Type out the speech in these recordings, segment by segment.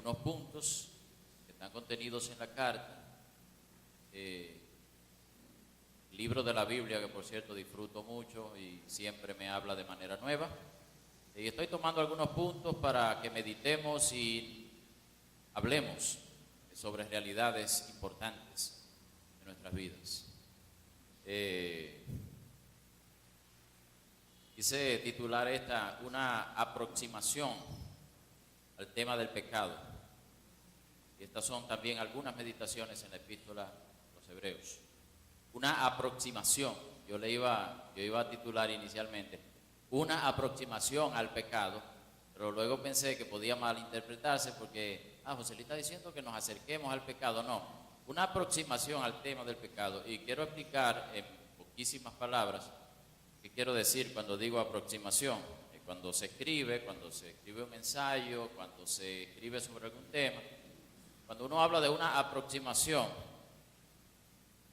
algunos puntos que están contenidos en la carta. Libro de la Biblia que, por cierto, disfruto mucho y siempre me habla de manera nueva. Y estoy tomando algunos puntos para que meditemos y hablemos sobre realidades importantes de nuestras vidas. Quise titular esta una aproximación al tema del pecado. Y estas son también algunas meditaciones en la epístola a los Hebreos. Una aproximación, yo iba a titular inicialmente, una aproximación al pecado, pero luego pensé que podía malinterpretarse porque, José Luis está diciendo que nos acerquemos al pecado. No, una aproximación al tema del pecado. Y quiero explicar en poquísimas palabras qué quiero decir cuando digo aproximación. Cuando se escribe un ensayo, cuando se escribe sobre algún tema, cuando uno habla de una aproximación,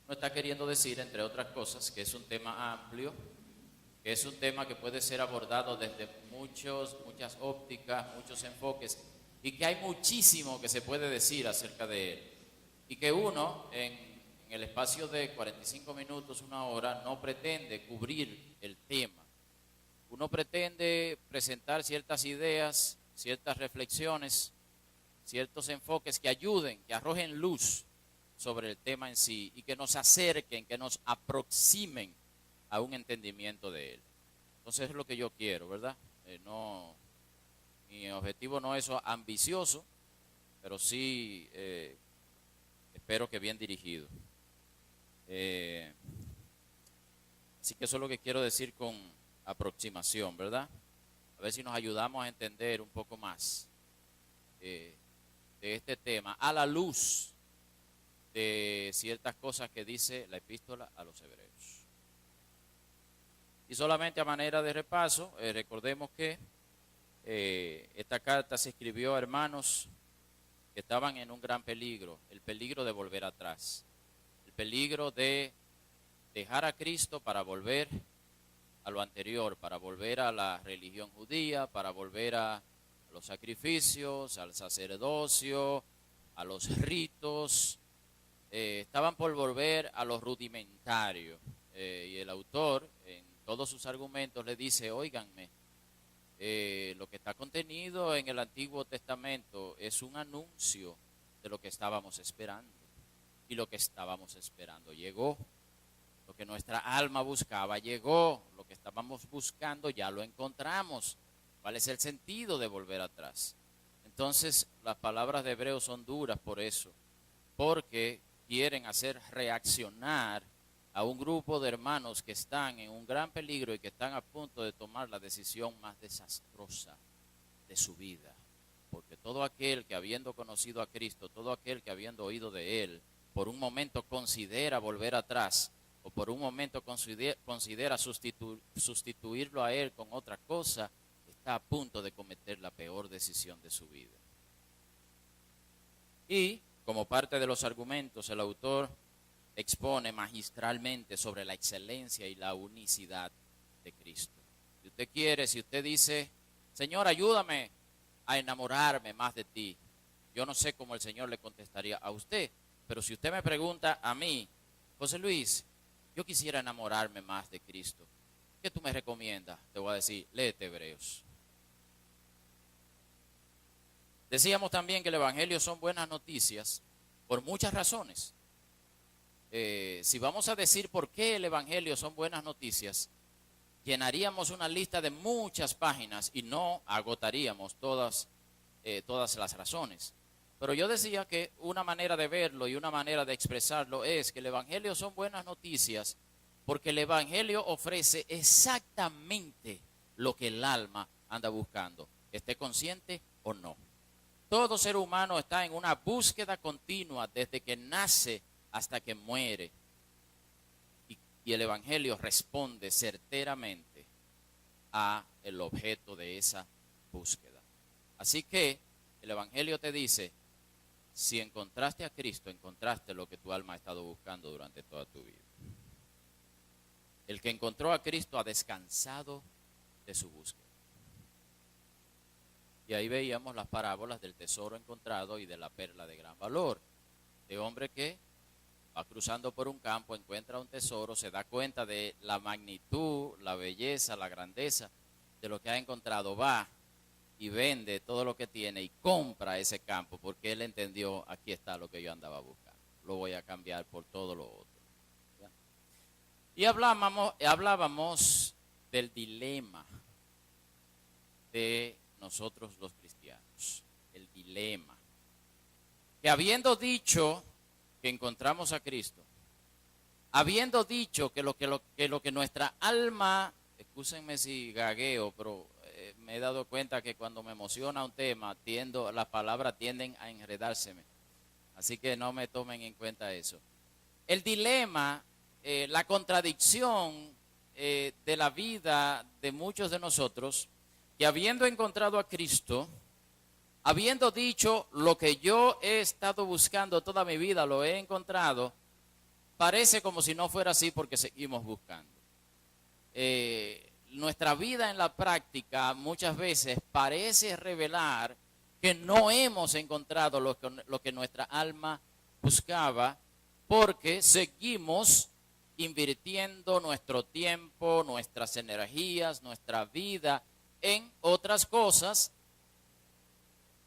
uno está queriendo decir, entre otras cosas, que es un tema amplio, que es un tema que puede ser abordado desde muchas ópticas, muchos enfoques, y que hay muchísimo que se puede decir acerca de él. Y que uno, en el espacio de 45 minutos, una hora, no pretende cubrir el tema. Uno pretende presentar ciertas ideas, ciertas reflexiones, ciertos enfoques que ayuden, que arrojen luz sobre el tema en sí y que nos acerquen, que nos aproximen a un entendimiento de él. Entonces es lo que yo quiero, ¿verdad? Mi objetivo no es ambicioso, pero sí espero que bien dirigido. Así que eso es lo que quiero decir con aproximación, ¿verdad? A ver si nos ayudamos a entender un poco más de este tema a la luz de ciertas cosas que dice la epístola a los Hebreos. Y solamente a manera de repaso, recordemos que esta carta se escribió a hermanos que estaban en un gran peligro, el peligro de volver atrás, el peligro de dejar a Cristo para volver a lo anterior, para volver a la religión judía, para volver a los sacrificios, al sacerdocio, a los ritos. Estaban por volver a lo rudimentario. Y el autor, en todos sus argumentos, le dice, óiganme, lo que está contenido en el Antiguo Testamento es un anuncio de lo que estábamos esperando. Y lo que estábamos esperando llegó. Lo que nuestra alma buscaba llegó. Lo que estábamos buscando ya lo encontramos. ¿Cuál es el sentido de volver atrás? Entonces, las palabras de Hebreos son duras por eso. Porque quieren hacer reaccionar a un grupo de hermanos que están en un gran peligro y que están a punto de tomar la decisión más desastrosa de su vida. Porque todo aquel que habiendo conocido a Cristo, todo aquel que habiendo oído de Él, por un momento considera volver atrás, o por un momento considera sustituirlo a Él con otra cosa, está a punto de cometer la peor decisión de su vida. Y como parte de los argumentos, el autor expone magistralmente sobre la excelencia y la unicidad de Cristo. Si usted quiere, si usted dice, Señor, ayúdame a enamorarme más de ti, yo no sé cómo el Señor le contestaría a usted, pero si usted me pregunta a mí, José Luis, yo quisiera enamorarme más de Cristo, ¿qué tú me recomiendas? Te voy a decir, léete Hebreos. Decíamos también que el Evangelio son buenas noticias por muchas razones. Si vamos a decir por qué el Evangelio son buenas noticias, llenaríamos una lista de muchas páginas y no agotaríamos todas las razones. Pero yo decía que una manera de verlo y una manera de expresarlo es que el Evangelio son buenas noticias porque el Evangelio ofrece exactamente lo que el alma anda buscando, esté consciente o no. Todo ser humano está en una búsqueda continua desde que nace hasta que muere. Y el Evangelio responde certeramente a el objeto de esa búsqueda. Así que el Evangelio te dice, si encontraste a Cristo, encontraste lo que tu alma ha estado buscando durante toda tu vida. El que encontró a Cristo ha descansado de su búsqueda. Y ahí veíamos las parábolas del tesoro encontrado y de la perla de gran valor. De hombre que va cruzando por un campo, encuentra un tesoro, se da cuenta de la magnitud, la belleza, la grandeza de lo que ha encontrado, va y vende todo lo que tiene y compra ese campo porque él entendió, aquí está lo que yo andaba buscando, lo voy a cambiar por todo lo otro. ¿Ya? Y hablábamos del dilema de nosotros los cristianos, el dilema, que habiendo dicho que encontramos a Cristo, habiendo dicho que lo que nuestra alma, excúsenme si gagueo, pero me he dado cuenta que cuando me emociona un tema, las palabras tienden a enredárseme, así que no me tomen en cuenta eso. El dilema, la contradicción de la vida de muchos de nosotros, que habiendo encontrado a Cristo, habiendo dicho lo que yo he estado buscando toda mi vida, lo he encontrado, parece como si no fuera así porque seguimos buscando. Nuestra vida en la práctica muchas veces parece revelar que no hemos encontrado lo que nuestra alma buscaba porque seguimos invirtiendo nuestro tiempo, nuestras energías, nuestra vida en otras cosas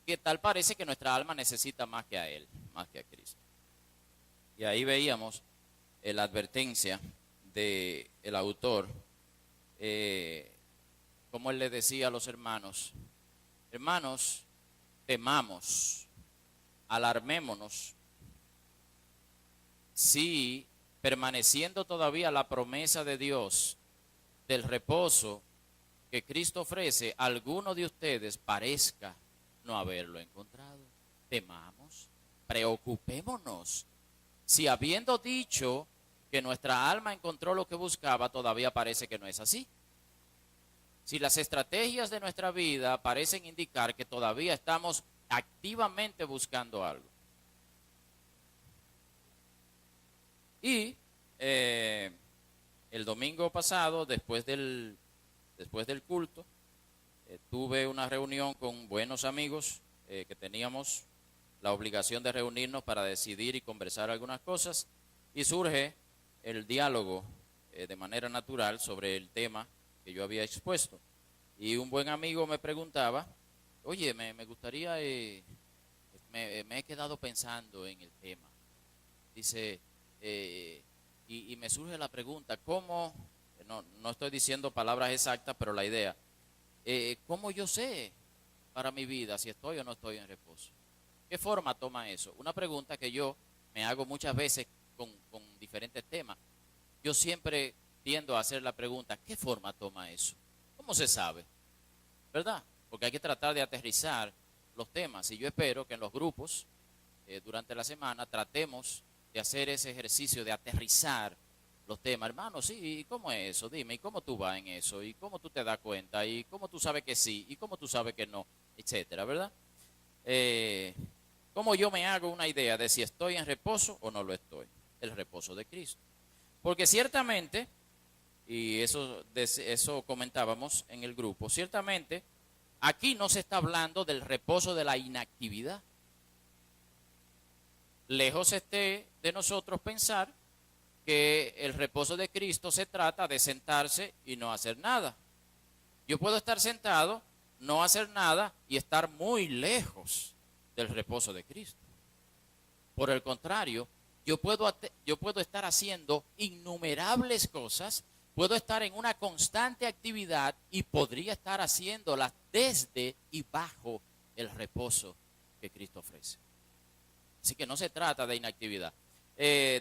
que tal parece que nuestra alma necesita más que a Él, más que a Cristo. Y ahí veíamos la advertencia del autor, como él le decía a los hermanos, hermanos, temamos, alarmémonos, si permaneciendo todavía la promesa de Dios del reposo que Cristo ofrece, alguno de ustedes parezca no haberlo encontrado. Temamos, preocupémonos. Si habiendo dicho que nuestra alma encontró lo que buscaba, todavía parece que no es así. Si las estrategias de nuestra vida parecen indicar que todavía estamos activamente buscando algo. Y el domingo pasado, después del culto, tuve una reunión con buenos amigos que teníamos la obligación de reunirnos para decidir y conversar algunas cosas, y surge el diálogo de manera natural sobre el tema que yo había expuesto. Y un buen amigo me preguntaba, oye, me gustaría, me he quedado pensando en el tema. Dice, y me surge la pregunta, ¿cómo? No estoy diciendo palabras exactas, pero la idea, ¿cómo yo sé para mi vida si estoy o no estoy en reposo? ¿Qué forma toma eso? Una pregunta que yo me hago muchas veces con diferentes temas. Yo siempre tiendo a hacer la pregunta, ¿qué forma toma eso? ¿Cómo se sabe? ¿Verdad? Porque hay que tratar de aterrizar los temas. Y yo espero que en los grupos, durante la semana, tratemos de hacer ese ejercicio de aterrizar los temas. Hermano, sí, ¿y cómo es eso? Dime, ¿y cómo tú vas en eso? ¿Y cómo tú te das cuenta? ¿Y cómo tú sabes que sí? ¿Y cómo tú sabes que no? Etcétera, ¿verdad? ¿Cómo yo me hago una idea de si estoy en reposo o no lo estoy? El reposo de Cristo. Porque ciertamente, y eso comentábamos en el grupo, ciertamente aquí no se está hablando del reposo de la inactividad. Lejos esté de nosotros pensar que el reposo de Cristo se trata de sentarse y no hacer nada. Yo puedo estar sentado, no hacer nada y estar muy lejos del reposo de Cristo. Por el contrario, yo puedo estar haciendo innumerables cosas, puedo estar en una constante actividad y podría estar haciéndolas desde y bajo el reposo que Cristo ofrece. Así que no se trata de inactividad.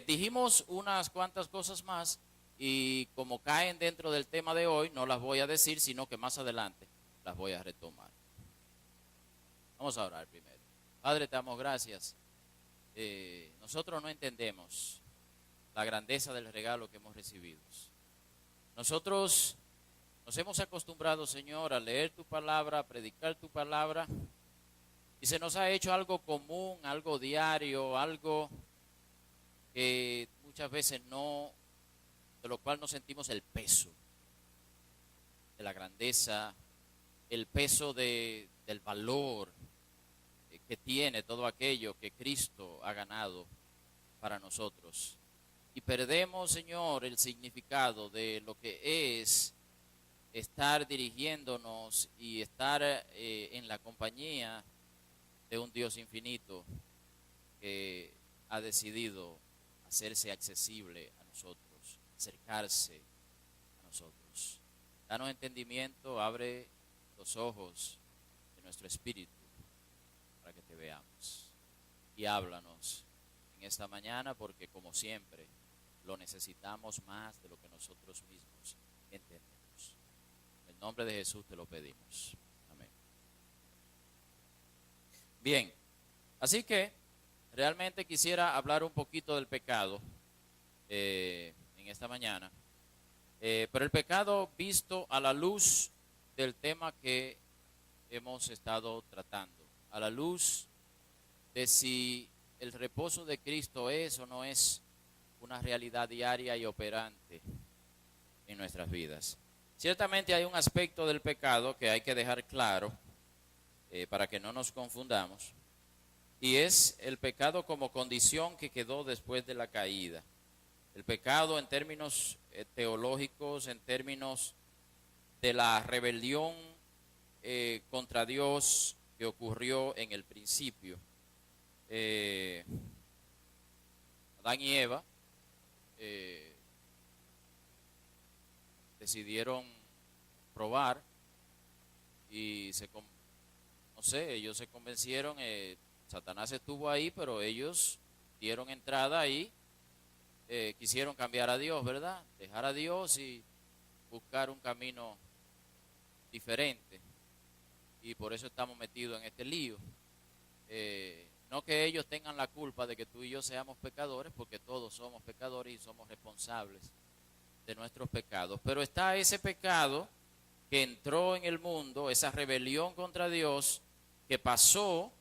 Dijimos unas cuantas cosas más y como caen dentro del tema de hoy, no las voy a decir, sino que más adelante las voy a retomar. Vamos a orar primero. Padre, te damos gracias. Nosotros no entendemos la grandeza del regalo que hemos recibido. Nosotros nos hemos acostumbrado, Señor, a leer tu palabra, a predicar tu palabra, y se nos ha hecho algo común, algo diario, algo que muchas veces de lo cual no sentimos el peso de la grandeza, el peso de del valor que tiene todo aquello que Cristo ha ganado para nosotros. Y perdemos, Señor, el significado de lo que es estar dirigiéndonos y estar en la compañía de un Dios infinito que ha decidido hacerse accesible a nosotros, acercarse a nosotros. Danos entendimiento, abre los ojos de nuestro espíritu para que te veamos. Y háblanos en esta mañana, porque como siempre lo necesitamos más de lo que nosotros mismos entendemos. En el nombre de Jesús te lo pedimos. Amén. Bien, así que realmente quisiera hablar un poquito del pecado en esta mañana, pero el pecado visto a la luz del tema que hemos estado tratando, a la luz de si el reposo de Cristo es o no es una realidad diaria y operante en nuestras vidas. Ciertamente hay un aspecto del pecado que hay que dejar claro para que no nos confundamos, y es el pecado como condición que quedó después de la caída. El pecado en términos teológicos, en términos de la rebelión contra Dios que ocurrió en el principio. Adán y Eva decidieron probar y ellos se convencieron, Satanás estuvo ahí, pero ellos dieron entrada ahí, quisieron cambiar a Dios, ¿verdad? Dejar a Dios y buscar un camino diferente, y por eso estamos metidos en este lío. No que ellos tengan la culpa de que tú y yo seamos pecadores, porque todos somos pecadores y somos responsables de nuestros pecados, pero está ese pecado que entró en el mundo, esa rebelión contra Dios que pasó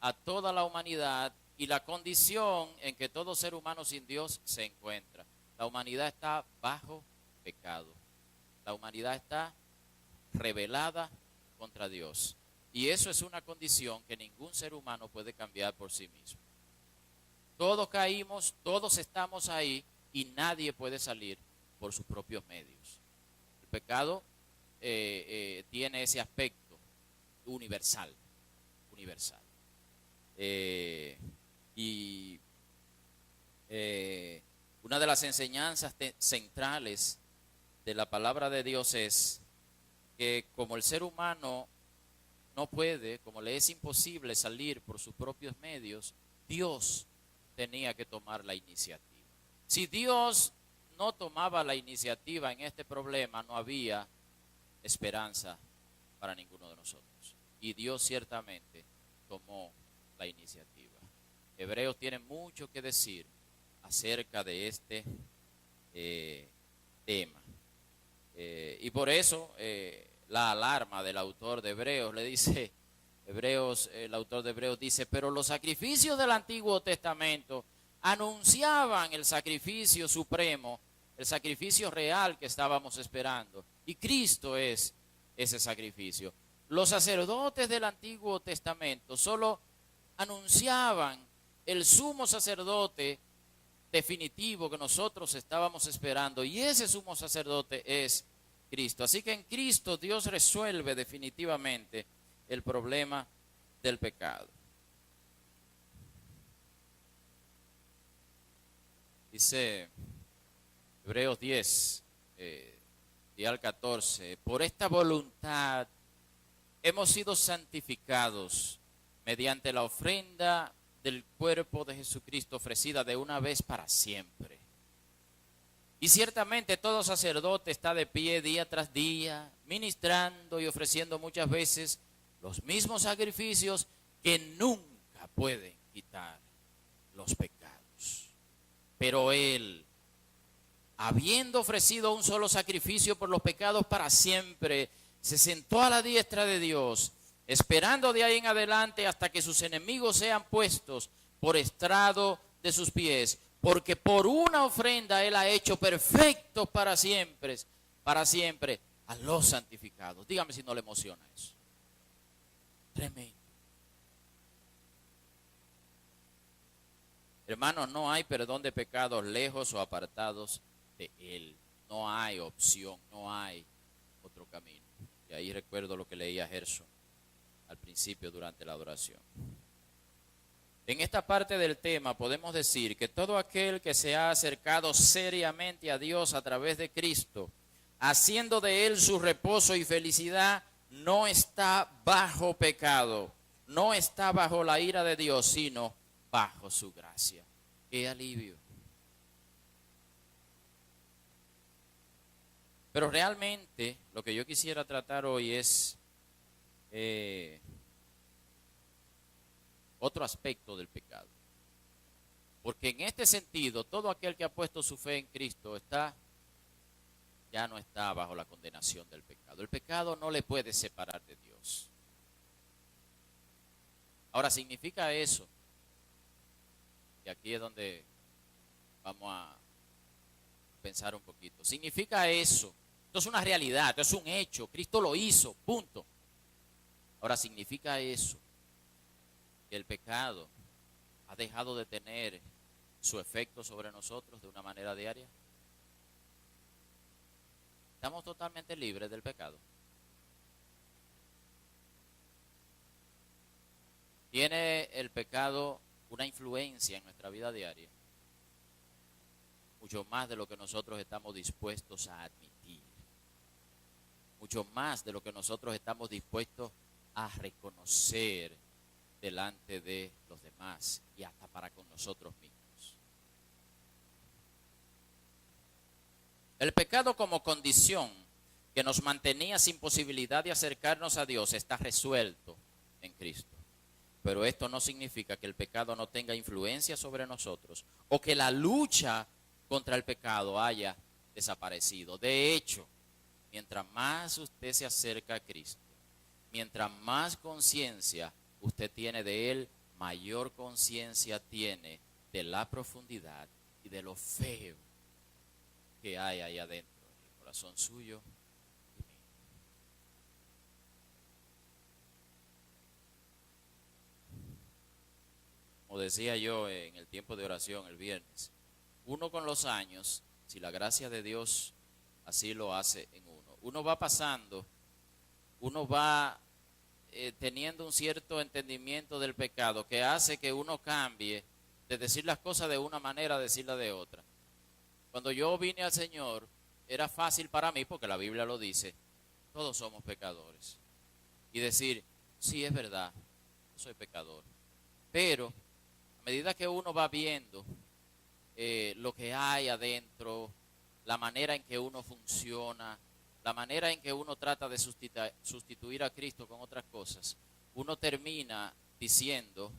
a toda la humanidad, y la condición en que todo ser humano sin Dios se encuentra. La humanidad está bajo pecado, la humanidad está rebelada contra Dios, y eso es una condición que ningún ser humano puede cambiar por sí mismo. Todos caímos, todos estamos ahí, y nadie puede salir por sus propios medios. El pecado tiene ese aspecto universal. Una de las enseñanzas centrales de la palabra de Dios es que como el ser humano no puede, como le es imposible salir por sus propios medios, Dios tenía que tomar la iniciativa. Si Dios no tomaba la iniciativa en este problema, no había esperanza para ninguno de nosotros. Y Dios ciertamente tomó la iniciativa. Hebreos tiene mucho que decir acerca de este tema. Y por eso la alarma del autor de Hebreos le dice, el autor de Hebreos dice, pero los sacrificios del Antiguo Testamento anunciaban el sacrificio supremo, el sacrificio real que estábamos esperando. Y Cristo es ese sacrificio. Los sacerdotes del Antiguo Testamento solo anunciaban el sumo sacerdote definitivo que nosotros estábamos esperando, y ese sumo sacerdote es Cristo. Así que en Cristo Dios resuelve definitivamente el problema del pecado. Dice Hebreos 10, 10 al 14, por esta voluntad hemos sido santificados mediante la ofrenda del cuerpo de Jesucristo ofrecida de una vez para siempre. Y ciertamente todo sacerdote está de pie día tras día, ministrando y ofreciendo muchas veces los mismos sacrificios que nunca pueden quitar los pecados. Pero Él, habiendo ofrecido un solo sacrificio por los pecados para siempre, se sentó a la diestra de Dios, esperando de ahí en adelante hasta que sus enemigos sean puestos por estrado de sus pies, porque por una ofrenda Él ha hecho perfectos para siempre a los santificados. Dígame si no le emociona eso. Tremendo. Hermanos, no hay perdón de pecados lejos o apartados de Él. No hay opción, no hay otro camino. Y ahí recuerdo lo que leía Gerson al principio durante la adoración. En esta parte del tema podemos decir que todo aquel que se ha acercado seriamente a Dios a través de Cristo, haciendo de Él su reposo y felicidad, no está bajo pecado, no está bajo la ira de Dios, sino bajo su gracia. ¡Qué alivio! Pero realmente lo que yo quisiera tratar hoy es otro aspecto del pecado. Porque en este sentido, todo aquel que ha puesto su fe en Cristo ya no está bajo la condenación del pecado. El pecado no le puede separar de Dios. Ahora, ¿significa eso? Y aquí es donde vamos a pensar un poquito. ¿Significa eso? Esto es una realidad, esto es un hecho. Cristo lo hizo, punto. Ahora, ¿significa eso que el pecado ha dejado de tener su efecto sobre nosotros de una manera diaria? ¿Estamos totalmente libres del pecado? ¿Tiene el pecado una influencia en nuestra vida diaria? Mucho más de lo que nosotros estamos dispuestos a admitir. Mucho más de lo que nosotros estamos dispuestos a reconocer delante de los demás y hasta para con nosotros mismos. El pecado como condición que nos mantenía sin posibilidad de acercarnos a Dios está resuelto en Cristo. Pero esto no significa que el pecado no tenga influencia sobre nosotros o que la lucha contra el pecado haya desaparecido. De hecho, mientras más usted se acerca a Cristo, mientras más conciencia usted tiene de Él, mayor conciencia tiene de la profundidad y de lo feo que hay ahí adentro, en el corazón suyo y mío. Como decía yo en el tiempo de oración el viernes, uno con los años, si la gracia de Dios así lo hace en uno va pasando, uno va teniendo un cierto entendimiento del pecado que hace que uno cambie de decir las cosas de una manera a decirlas de otra. Cuando yo vine al Señor, era fácil para mí, porque la Biblia lo dice, todos somos pecadores. Y decir, sí, es verdad, yo soy pecador. Pero a medida que uno va viendo lo que hay adentro, la manera en que uno funciona, la manera en que uno trata de sustituir a Cristo con otras cosas, uno termina diciendo,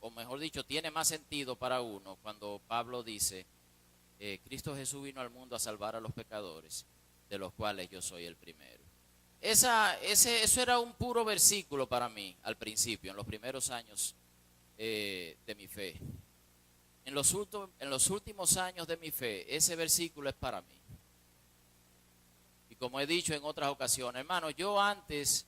o mejor dicho, tiene más sentido para uno cuando Pablo dice, Cristo Jesús vino al mundo a salvar a los pecadores, de los cuales yo soy el primero. Eso era un puro versículo para mí al principio, en los primeros años de mi fe. En los últimos años de mi fe, ese versículo es para mí. Y como he dicho en otras ocasiones, hermano, yo antes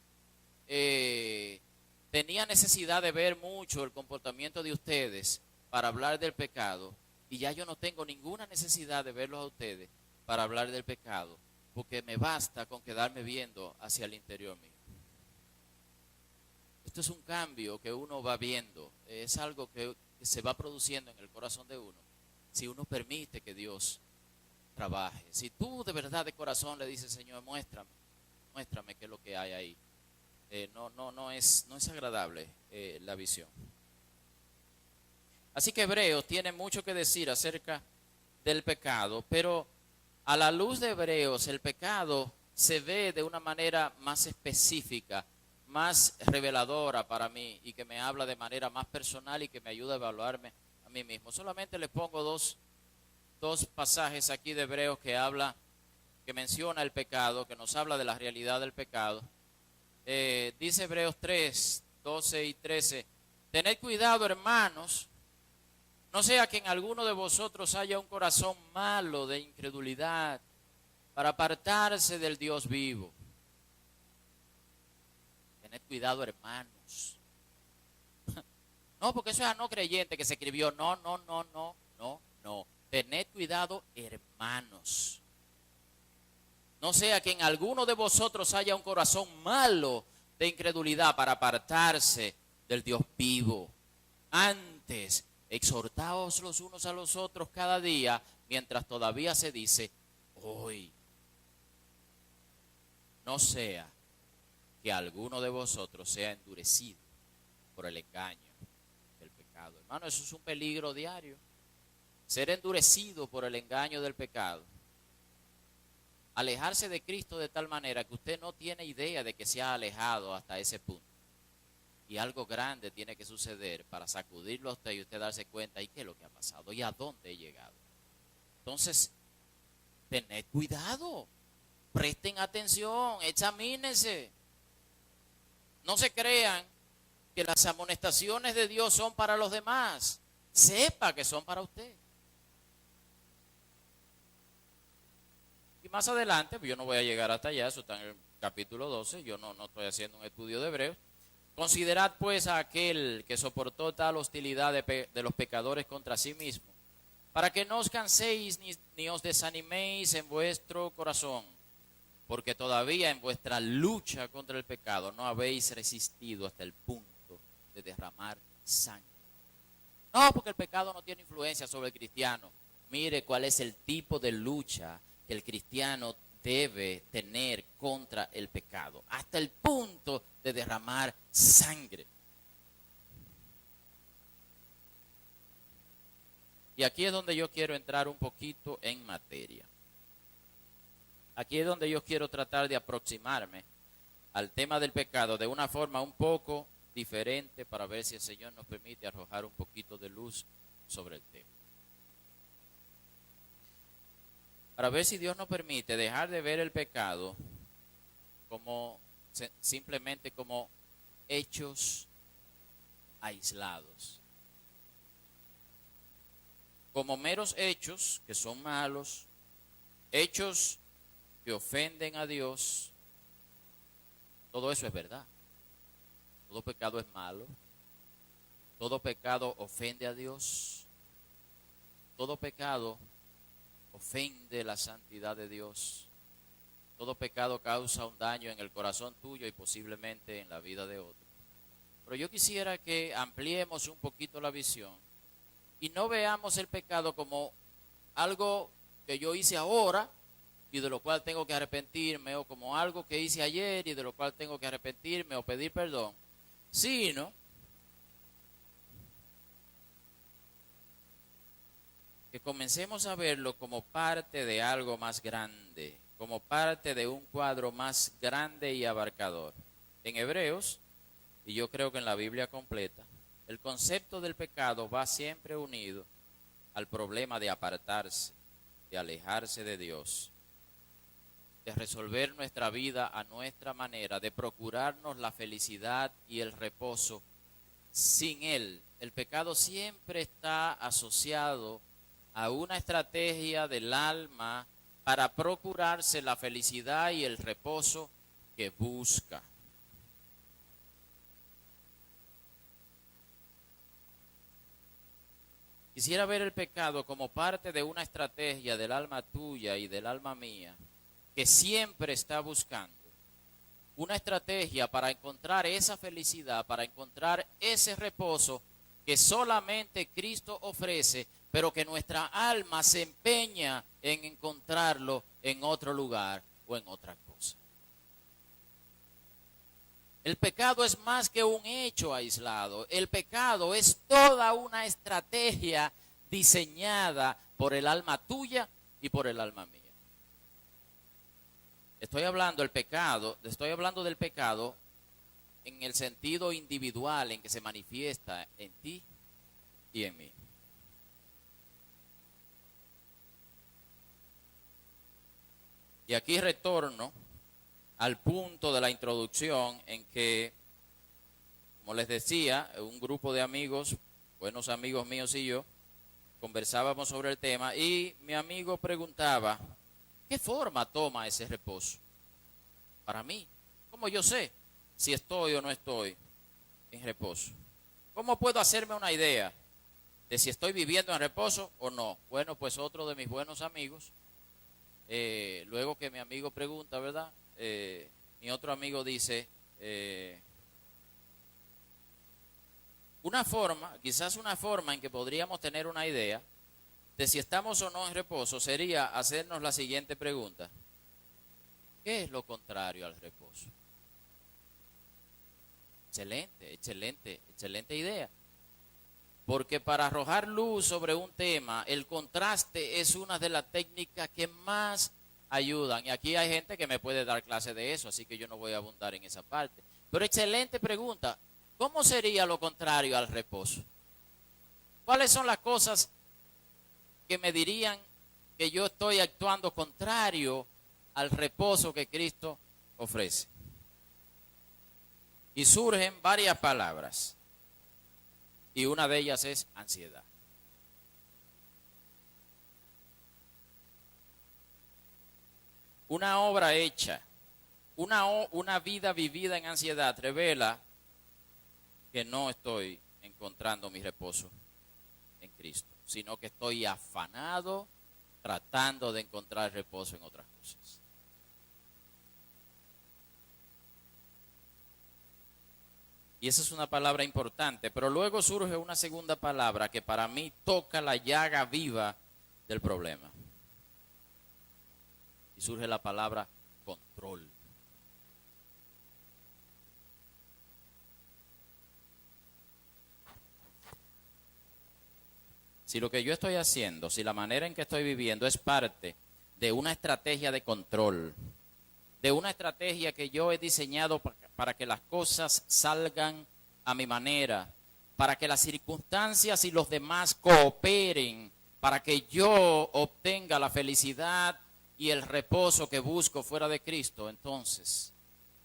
tenía necesidad de ver mucho el comportamiento de ustedes para hablar del pecado, y ya yo no tengo ninguna necesidad de verlos a ustedes para hablar del pecado, porque me basta con quedarme viendo hacia el interior mío. Esto es un cambio que uno va viendo, es algo que se va produciendo en el corazón de uno, si uno permite que Dios trabaje. Si tú de verdad de corazón le dices, Señor, muéstrame qué es lo que hay ahí. No es agradable la visión. Así que Hebreos tiene mucho que decir acerca del pecado, pero a la luz de Hebreos el pecado se ve de una manera más específica, más reveladora para mí, y que me habla de manera más personal y que me ayuda a evaluarme a mí mismo. Solamente les pongo dos pasajes aquí de Hebreos que menciona el pecado, que nos habla de la realidad del pecado. Dice Hebreos 3, 12 y 13, tened cuidado, hermanos, no sea que en alguno de vosotros haya un corazón malo de incredulidad para apartarse del Dios vivo. Tened cuidado, hermanos. No, porque eso es a no creyente que se escribió. No, no, no, no, no, no. Tened cuidado, hermanos. No sea que en alguno de vosotros haya un corazón malo de incredulidad para apartarse del Dios vivo. Antes, exhortaos los unos a los otros cada día, mientras todavía se dice hoy. No sea que alguno de vosotros sea endurecido por el engaño del pecado. Hermano, eso es un peligro diario. Ser endurecido por el engaño del pecado. Alejarse de Cristo de tal manera que usted no tiene idea de que se ha alejado hasta ese punto. Y algo grande tiene que suceder para sacudirlo a usted y usted darse cuenta, ¿y qué es lo que ha pasado? ¿Y a dónde he llegado? Entonces, tened cuidado, presten atención, examínense. No se crean que las amonestaciones de Dios son para los demás. Sepa que son para usted. Y más adelante, pues yo no voy a llegar hasta allá, eso está en el capítulo 12, yo no estoy haciendo un estudio de Hebreos. Considerad pues a aquel que soportó tal hostilidad de los pecadores contra sí mismo, para que no os canséis ni os desaniméis en vuestro corazón, porque todavía en vuestra lucha contra el pecado no habéis resistido hasta el punto de derramar sangre. No, porque el pecado no tiene influencia sobre el cristiano. Mire cuál es el tipo de lucha que el cristiano debe tener contra el pecado, hasta el punto de derramar sangre. Y aquí es donde yo quiero entrar un poquito en materia. Aquí es donde yo quiero tratar de aproximarme al tema del pecado de una forma un poco diferente para ver si el Señor nos permite arrojar un poquito de luz sobre el tema. Para ver si Dios nos permite dejar de ver el pecado como simplemente como hechos aislados, como meros hechos que son malos, hechos que ofenden a Dios. Todo eso es verdad. Todo pecado es malo. Todo pecado ofende a Dios. Todo pecado ofende la santidad de Dios. Todo pecado causa un daño en el corazón tuyo y posiblemente en la vida de otro. Pero yo quisiera que ampliemos un poquito la visión y no veamos el pecado como algo que yo hice ahora y de lo cual tengo que arrepentirme, o como algo que hice ayer y de lo cual tengo que arrepentirme o pedir perdón, sino que comencemos a verlo como parte de algo más grande, como parte de un cuadro más grande y abarcador. En Hebreos, y yo creo que en la Biblia completa, el concepto del pecado va siempre unido al problema de apartarse, de alejarse de Dios, de resolver nuestra vida a nuestra manera, de procurarnos la felicidad y el reposo sin Él. El pecado siempre está asociado a una estrategia del alma para procurarse la felicidad y el reposo que busca. Quisiera ver el pecado como parte de una estrategia del alma tuya y del alma mía, que siempre está buscando una estrategia para encontrar esa felicidad, para encontrar ese reposo que solamente Cristo ofrece, pero que nuestra alma se empeña en encontrarlo en otro lugar o en otra cosa. El pecado es más que un hecho aislado. El pecado es toda una estrategia diseñada por el alma tuya y por el alma mía. Estoy hablando del pecado en el sentido individual en que se manifiesta en ti y en mí. Y aquí retorno al punto de la introducción en que, como les decía, un grupo de amigos, buenos amigos míos y yo, conversábamos sobre el tema y mi amigo preguntaba, ¿qué forma toma ese reposo? Para mí, ¿cómo yo sé? si estoy o no estoy en reposo? ¿Cómo puedo hacerme una idea de si estoy viviendo en reposo o no? Bueno, pues otro de mis buenos amigos, luego que mi amigo pregunta, ¿verdad? Mi otro amigo dice, quizás una forma en que podríamos tener una idea de si estamos o no en reposo sería hacernos la siguiente pregunta. ¿Qué es lo contrario al reposo? Excelente idea. Porque para arrojar luz sobre un tema, el contraste es una de las técnicas que más ayudan. Y aquí hay gente que me puede dar clase de eso, así que yo no voy a abundar en esa parte. Pero excelente pregunta. ¿Cómo sería lo contrario al reposo? ¿Cuáles son las cosas que me dirían que yo estoy actuando contrario al reposo que Cristo ofrece? Y surgen varias palabras. Y una de ellas es ansiedad. Una obra hecha, una vida vivida en ansiedad revela que no estoy encontrando mi reposo en Cristo, sino que estoy afanado tratando de encontrar reposo en otras cosas. Y esa es una palabra importante, pero luego surge una segunda palabra que para mí toca la llaga viva del problema. Y surge la palabra control. Si lo que yo estoy haciendo, si la manera en que estoy viviendo es parte de una estrategia de control, de una estrategia que yo he diseñado para que las cosas salgan a mi manera, para que las circunstancias y los demás cooperen, para que yo obtenga la felicidad y el reposo que busco fuera de Cristo, entonces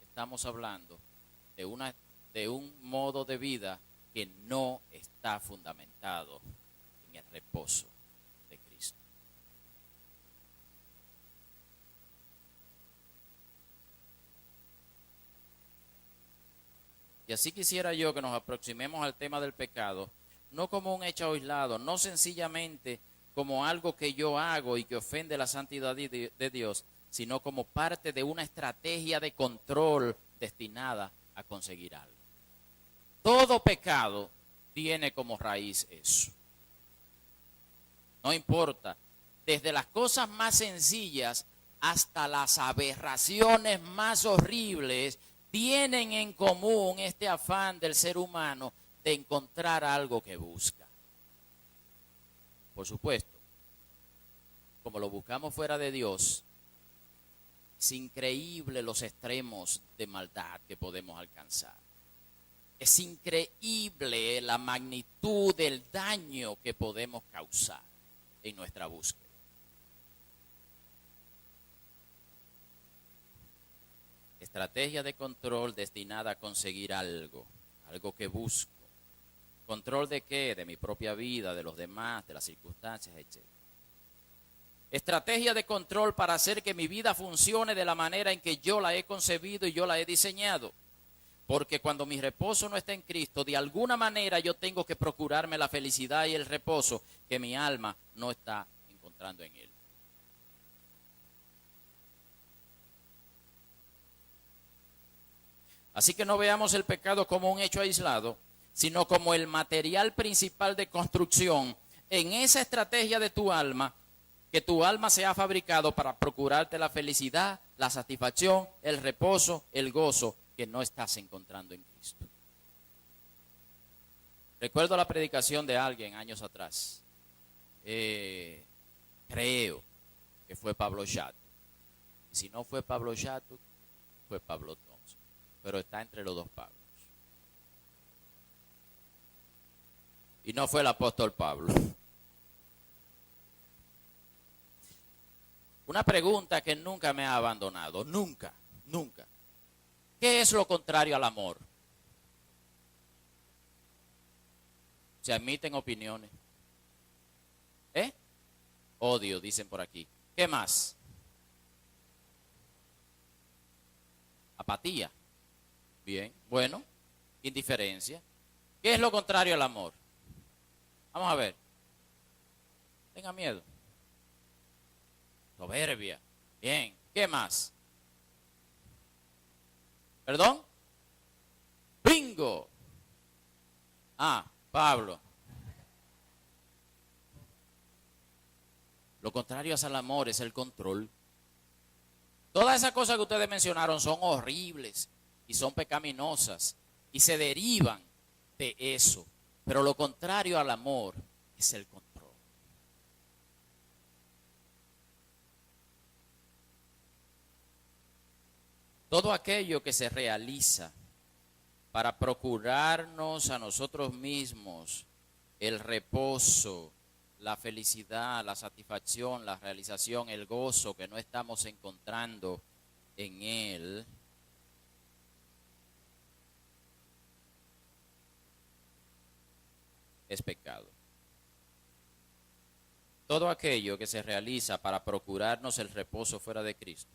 estamos hablando de un modo de vida que no está fundamentado en el reposo de Cristo. Y así quisiera yo que nos aproximemos al tema del pecado, no como un hecho aislado, no sencillamente como algo que yo hago y que ofende la santidad de Dios, sino como parte de una estrategia de control destinada a conseguir algo. Todo pecado tiene como raíz eso. No importa, desde las cosas más sencillas hasta las aberraciones más horribles, tienen en común este afán del ser humano de encontrar algo que busca. Por supuesto, como lo buscamos fuera de Dios, es increíble los extremos de maldad que podemos alcanzar. Es increíble la magnitud del daño que podemos causar en nuestra búsqueda. Estrategia de control destinada a conseguir algo que busco. ¿Control de qué? De mi propia vida, de los demás, de las circunstancias, etc. Estrategia de control para hacer que mi vida funcione de la manera en que yo la he concebido y yo la he diseñado. Porque cuando mi reposo no está en Cristo, de alguna manera yo tengo que procurarme la felicidad y el reposo que mi alma no está encontrando en Él. Así que no veamos el pecado como un hecho aislado, sino como el material principal de construcción en esa estrategia de tu alma, que tu alma se ha fabricado para procurarte la felicidad, la satisfacción, el reposo, el gozo que no estás encontrando en Cristo. Recuerdo la predicación de alguien años atrás. Creo que fue Pablo Shattuck. Y si no fue Pablo Shattuck, fue Pablo Thompson. Pero está entre los dos Pablos. Y no fue el apóstol Pablo. Una pregunta que nunca me ha abandonado. Nunca. ¿Qué es lo contrario al amor? Se admiten opiniones. Odio, dicen por aquí. ¿Qué más? Apatía. Bien, bueno, indiferencia. ¿Qué es lo contrario al amor? Vamos a ver. Tenga miedo. Soberbia. Bien, ¿qué más? ¿Perdón? Bingo. Ah, Pablo. Lo contrario al amor es el control. Todas esas cosas que ustedes mencionaron son horribles y son pecaminosas y se derivan de eso. Pero lo contrario al amor es el control. Todo aquello que se realiza para procurarnos a nosotros mismos el reposo, la felicidad, la satisfacción, la realización, el gozo que no estamos encontrando en Él, es pecado. Todo aquello que se realiza para procurarnos el reposo fuera de Cristo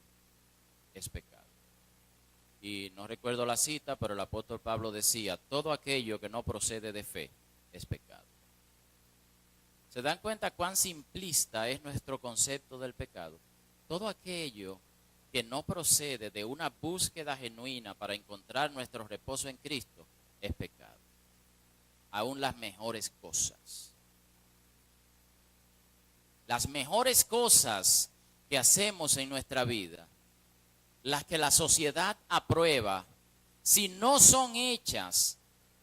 es pecado. Y no recuerdo la cita, pero el apóstol Pablo decía, todo aquello que no procede de fe es pecado. ¿Se dan cuenta cuán simplista es nuestro concepto del pecado? Todo aquello que no procede de una búsqueda genuina para encontrar nuestro reposo en Cristo es pecado. Aún las mejores cosas. Las mejores cosas que hacemos en nuestra vida, las que la sociedad aprueba, si no son hechas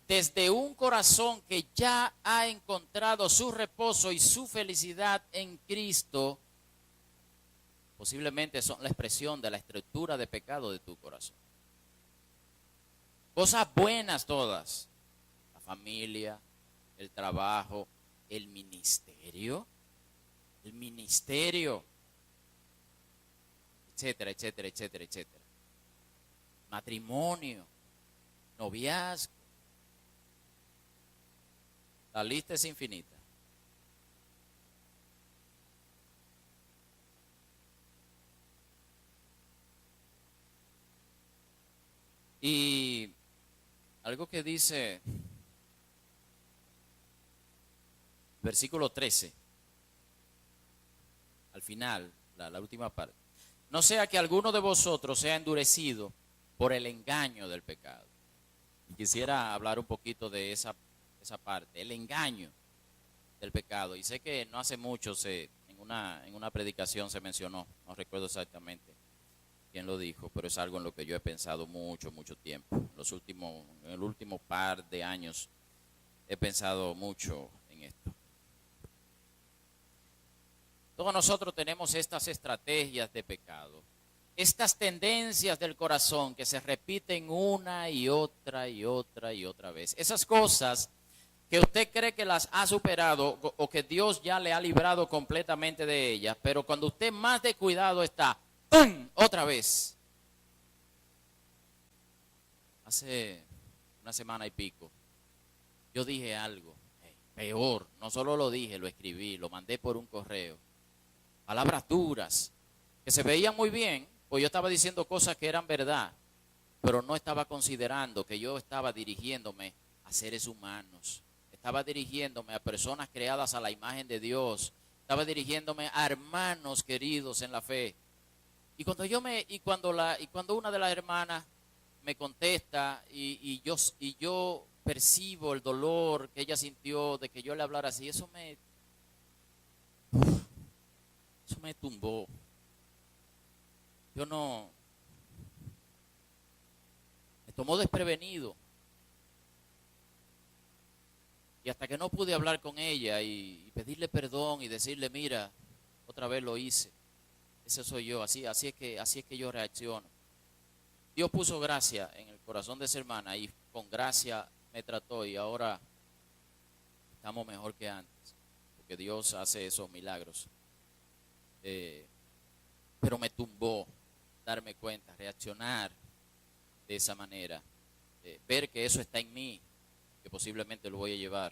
desde un corazón que ya ha encontrado su reposo y su felicidad en Cristo, posiblemente son la expresión de la estructura de pecado de tu corazón. Cosas buenas todas, la familia, el trabajo, el ministerio, etcétera, etcétera, etcétera, etcétera. Matrimonio, noviazgo. La lista es infinita. Y algo que dice versículo 13, al final, la última parte. No sea que alguno de vosotros sea endurecido por el engaño del pecado. Quisiera hablar un poquito de esa parte, el engaño del pecado. Y sé que no hace mucho en una predicación se mencionó, no recuerdo exactamente quién lo dijo, pero es algo en lo que yo he pensado mucho tiempo. En el último par de años he pensado mucho en esto. Todos nosotros tenemos estas estrategias de pecado, estas tendencias del corazón que se repiten una y otra y otra y otra vez. Esas cosas que usted cree que las ha superado o que Dios ya le ha librado completamente de ellas, pero cuando usted más descuidado está, ¡pum!, otra vez. Hace una semana y pico, yo dije algo, peor, no solo lo dije, lo escribí, lo mandé por un correo. Palabras duras, que se veían muy bien, pues yo estaba diciendo cosas que eran verdad, pero no estaba considerando que yo estaba dirigiéndome a seres humanos, estaba dirigiéndome a personas creadas a la imagen de Dios, estaba dirigiéndome a hermanos queridos en la fe. Y cuando una de las hermanas me contesta y yo percibo el dolor que ella sintió de que yo le hablara así, eso me tumbó. Me tomó desprevenido. Y hasta que no pude hablar con ella y pedirle perdón y decirle, mira, otra vez lo hice. Ese soy yo, así es que yo reacciono. Dios puso gracia en el corazón de esa hermana y con gracia me trató y ahora estamos mejor que antes, porque Dios hace esos milagros. Pero me tumbó darme cuenta, reaccionar de esa manera, ver que eso está en mí, que posiblemente lo voy a llevar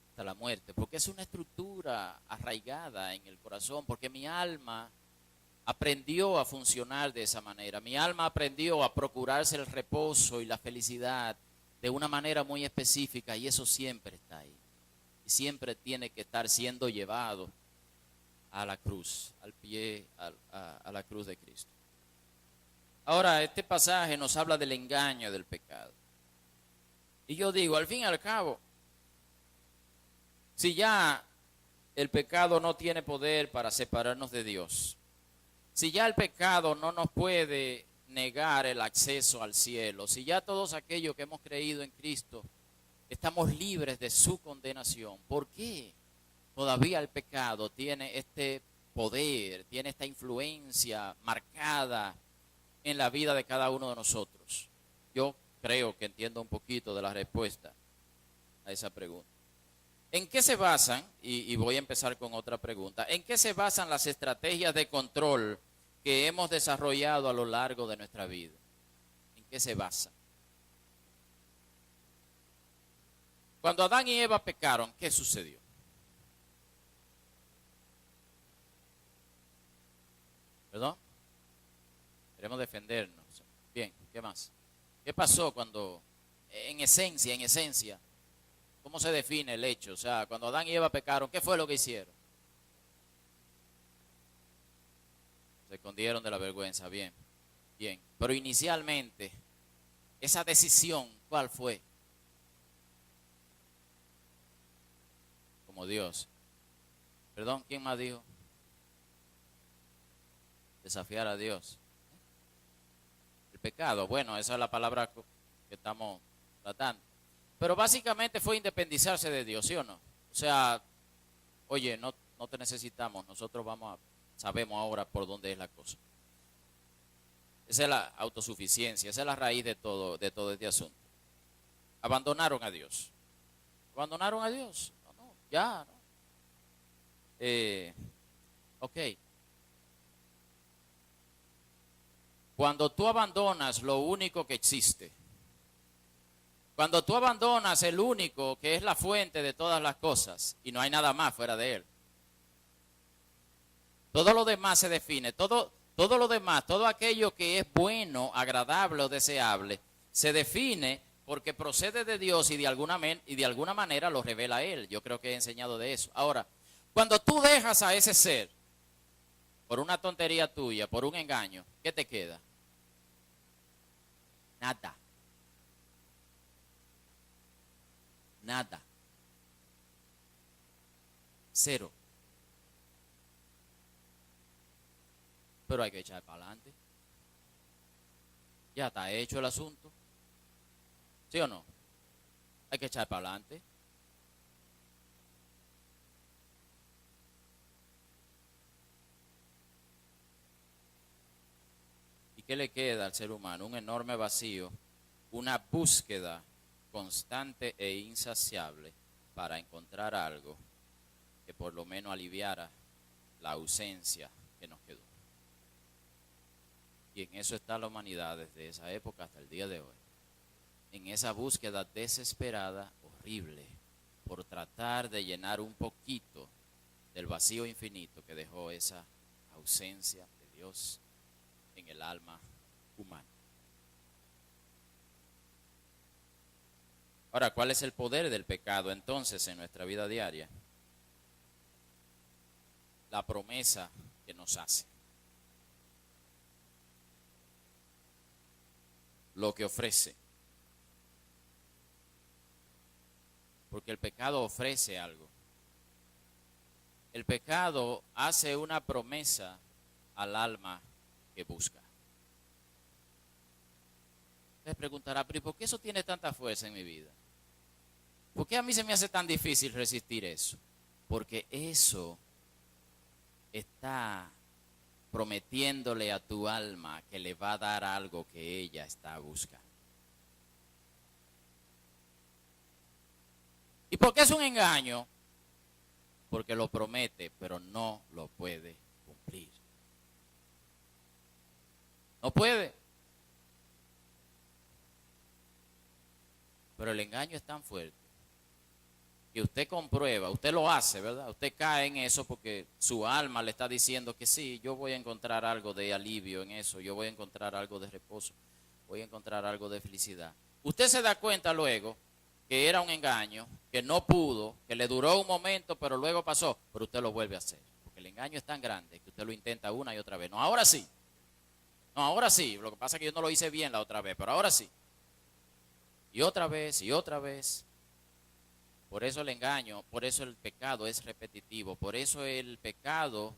hasta la muerte, porque es una estructura arraigada en el corazón, porque mi alma aprendió a funcionar de esa manera. Mi alma aprendió a procurarse el reposo y la felicidad de una manera muy específica, y eso siempre está ahí. Y siempre tiene que estar siendo llevado a la cruz, al pie, a la cruz de Cristo. Ahora, este pasaje nos habla del engaño del pecado. Y yo digo, al fin y al cabo, si ya el pecado no tiene poder para separarnos de Dios, si ya el pecado no nos puede negar el acceso al cielo, si ya todos aquellos que hemos creído en Cristo estamos libres de su condenación, ¿por qué todavía el pecado tiene este poder, tiene esta influencia marcada en la vida de cada uno de nosotros? Yo creo que entiendo un poquito de la respuesta a esa pregunta. ¿En qué se basan? Y voy a empezar con otra pregunta. ¿En qué se basan las estrategias de control que hemos desarrollado a lo largo de nuestra vida? ¿En qué se basan? Cuando Adán y Eva pecaron, ¿qué sucedió? ¿Perdón? Queremos defendernos. Bien, ¿qué más? ¿Qué pasó cuando, en esencia, cómo se define el hecho? O sea, cuando Adán y Eva pecaron, ¿qué fue lo que hicieron? Se escondieron de la vergüenza, bien, bien. Pero inicialmente, esa decisión, ¿cuál fue? Como Dios. Perdón, ¿quién más dijo? Desafiar a Dios. El pecado, bueno, esa es la palabra que estamos tratando. Pero básicamente fue independizarse de Dios, ¿sí o no? O sea, oye, no te necesitamos, nosotros sabemos ahora por dónde es la cosa. Esa es la autosuficiencia, esa es la raíz de todo este asunto. Abandonaron a Dios. ¿Abandonaron a Dios? No, ya, no. Ok. Cuando tú abandonas lo único que existe, cuando tú abandonas el único que es la fuente de todas las cosas y no hay nada más fuera de él, todo lo demás se define, todo lo demás, todo aquello que es bueno, agradable o deseable, se define porque procede de Dios y de alguna manera lo revela Él. Yo creo que he enseñado de eso. Ahora, cuando tú dejas a ese ser por una tontería tuya, por un engaño, ¿qué te queda? Nada. Nada. Cero. Pero hay que echar para adelante. Ya está hecho el asunto. ¿Sí o no? Hay que echar para adelante. ¿Y qué le queda al ser humano? Un enorme vacío, una búsqueda constante e insaciable para encontrar algo que por lo menos aliviara la ausencia que nos quedó. Y en eso está la humanidad desde esa época hasta el día de hoy. En esa búsqueda desesperada, horrible, por tratar de llenar un poquito del vacío infinito que dejó esa ausencia de Dios en el alma humana. Ahora, ¿cuál es el poder del pecado entonces en nuestra vida diaria? La promesa que nos hace. Lo que ofrece. Porque el pecado ofrece algo. El pecado hace una promesa al alma que busca. Usted preguntará, pero ¿por qué eso tiene tanta fuerza en mi vida? ¿Por qué a mí se me hace tan difícil resistir eso? Porque eso está prometiéndole a tu alma que le va a dar algo que ella está buscando. ¿Y por qué es un engaño? Porque lo promete, pero no lo puede cumplir. No puede. Pero el engaño es tan fuerte que usted comprueba, usted lo hace, ¿verdad? Usted cae en eso porque su alma le está diciendo que sí, yo voy a encontrar algo de alivio en eso, yo voy a encontrar algo de reposo, voy a encontrar algo de felicidad. Usted se da cuenta luego que era un engaño, que no pudo, que le duró un momento, pero luego pasó, pero usted lo vuelve a hacer, porque el engaño es tan grande que usted lo intenta una y otra vez. No, ahora sí. No, ahora sí. Lo que pasa es que yo no lo hice bien la otra vez, pero ahora sí. Y otra vez, y otra vez. Por eso el engaño, por eso el pecado es repetitivo, por eso el pecado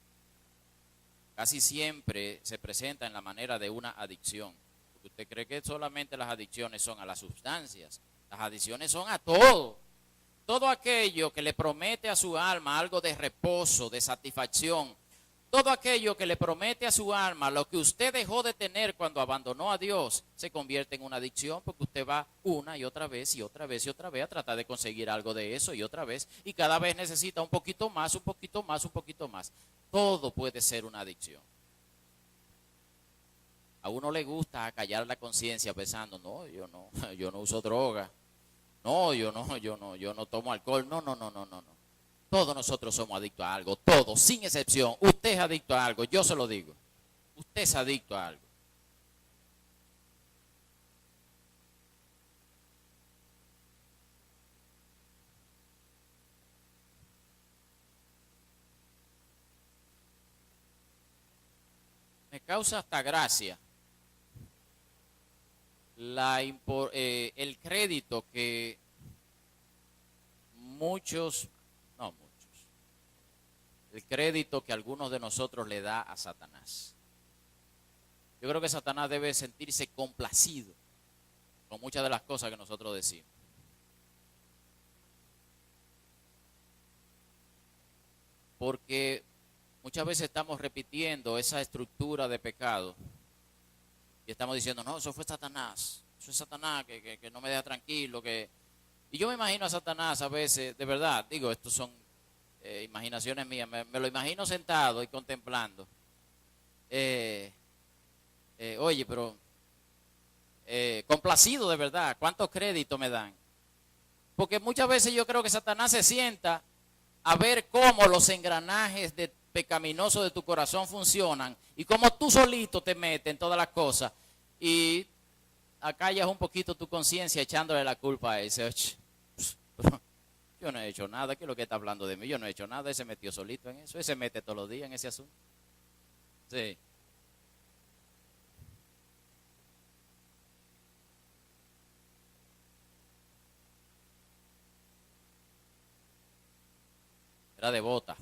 casi siempre se presenta en la manera de una adicción. Porque usted cree que solamente las adicciones son a las sustancias, las adicciones son a todo. Todo aquello que le promete a su alma algo de reposo, de satisfacción, todo aquello que le promete a su alma lo que usted dejó de tener cuando abandonó a Dios, se convierte en una adicción porque usted va una y otra vez y otra vez y otra vez a tratar de conseguir algo de eso y otra vez, y cada vez necesita un poquito más, un poquito más, un poquito más. Todo puede ser una adicción. A uno le gusta acallar la conciencia pensando, no, yo no uso droga, no, yo no tomo alcohol, no. Todos nosotros somos adictos a algo, todos, sin excepción. Usted es adicto a algo, yo se lo digo. Usted es adicto a algo. Me causa hasta gracia el crédito que muchos, no muchos, el crédito que algunos de nosotros le da a Satanás. Yo creo que Satanás debe sentirse complacido con muchas de las cosas que nosotros decimos. Porque muchas veces estamos repitiendo esa estructura de pecado y estamos diciendo, no, eso fue Satanás, eso es Satanás que no me deja tranquilo. Y yo me imagino a Satanás a veces, de verdad, digo, estos son imaginaciones mías, me lo imagino sentado y contemplando. Oye, pero complacido de verdad, ¿cuánto crédito me dan? Porque muchas veces yo creo que Satanás se sienta a ver cómo los engranajes pecaminosos de tu corazón funcionan y cómo tú solito te metes en todas las cosas y acallas un poquito tu conciencia echándole la culpa a ese. Yo no he hecho nada, ¿qué es lo que está hablando de mí? Yo no he hecho nada, ese metió solito en eso, ese mete todos los días en ese asunto. Sí. Era devota.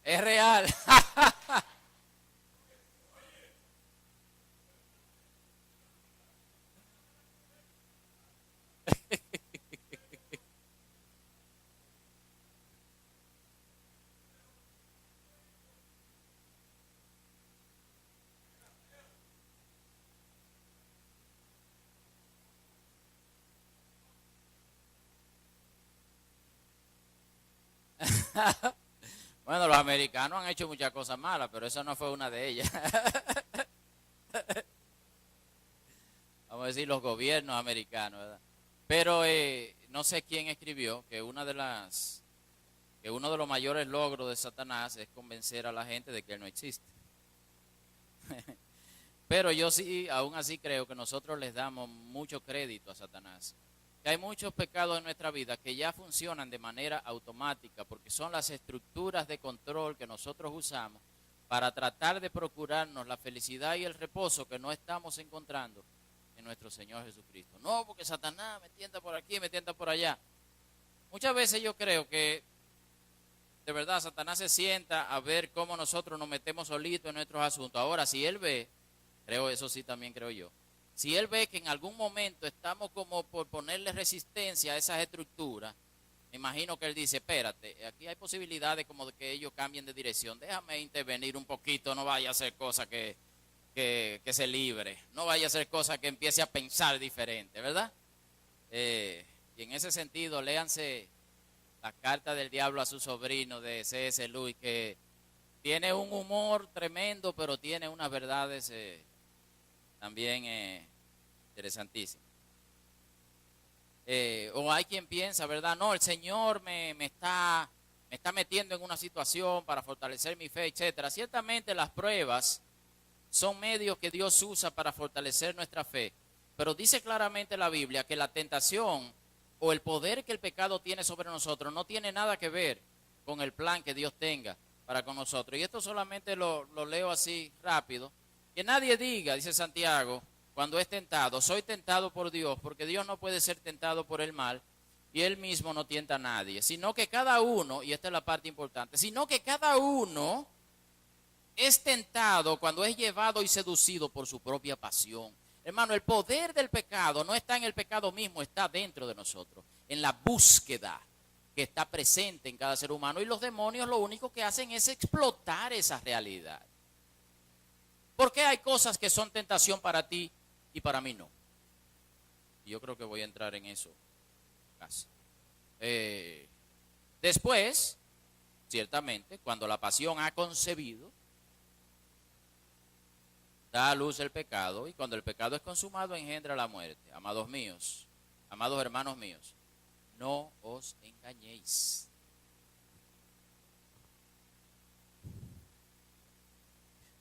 Es real. Bueno, los americanos han hecho muchas cosas malas, pero esa no fue una de ellas. Vamos a decir los gobiernos americanos, ¿verdad? Pero no sé quién escribió que que uno de los mayores logros de Satanás es convencer a la gente de que él no existe. Pero yo sí, aún así creo que nosotros les damos mucho crédito a Satanás. Que hay muchos pecados en nuestra vida que ya funcionan de manera automática porque son las estructuras de control que nosotros usamos para tratar de procurarnos la felicidad y el reposo que no estamos encontrando en nuestro Señor Jesucristo. No, porque Satanás me tienta por aquí, me tienta por allá. Muchas veces yo creo que de verdad Satanás se sienta a ver cómo nosotros nos metemos solitos en nuestros asuntos. Ahora, si él ve, creo, eso sí también creo yo, si él ve que en algún momento estamos como por ponerle resistencia a esas estructuras, Me imagino que él dice, espérate, aquí hay posibilidades como de que ellos cambien de dirección, déjame intervenir un poquito, no vaya a hacer cosas que se libre, no vaya a hacer cosas que empiece a pensar diferente, ¿verdad? Y en ese sentido, léanse la carta del diablo a su sobrino de C.S. Lewis, que tiene un humor tremendo, pero tiene unas verdades también interesantísimas. O hay quien piensa, ¿verdad? No, el Señor me está metiendo en una situación para fortalecer mi fe, etcétera. Ciertamente las pruebas son medios que Dios usa para fortalecer nuestra fe, pero dice claramente la Biblia que la tentación o el poder que el pecado tiene sobre nosotros no tiene nada que ver con el plan que Dios tenga para con nosotros. Y esto solamente lo leo así rápido. Que nadie diga, dice Santiago, cuando es tentado, soy tentado por Dios, porque Dios no puede ser tentado por el mal y Él mismo no tienta a nadie, sino que cada uno, y esta es la parte importante, sino que cada uno es tentado cuando es llevado y seducido por su propia pasión. Hermano, el poder del pecado no está en el pecado mismo, está dentro de nosotros, en la búsqueda que está presente en cada ser humano, y los demonios lo único que hacen es explotar esa realidad. ¿Por qué hay cosas que son tentación para ti y para mí no? Y yo creo que voy a entrar en eso casi. Después, ciertamente, cuando la pasión ha concebido, da a luz el pecado, y cuando el pecado es consumado engendra la muerte. Amados míos, amados hermanos míos, no os engañéis.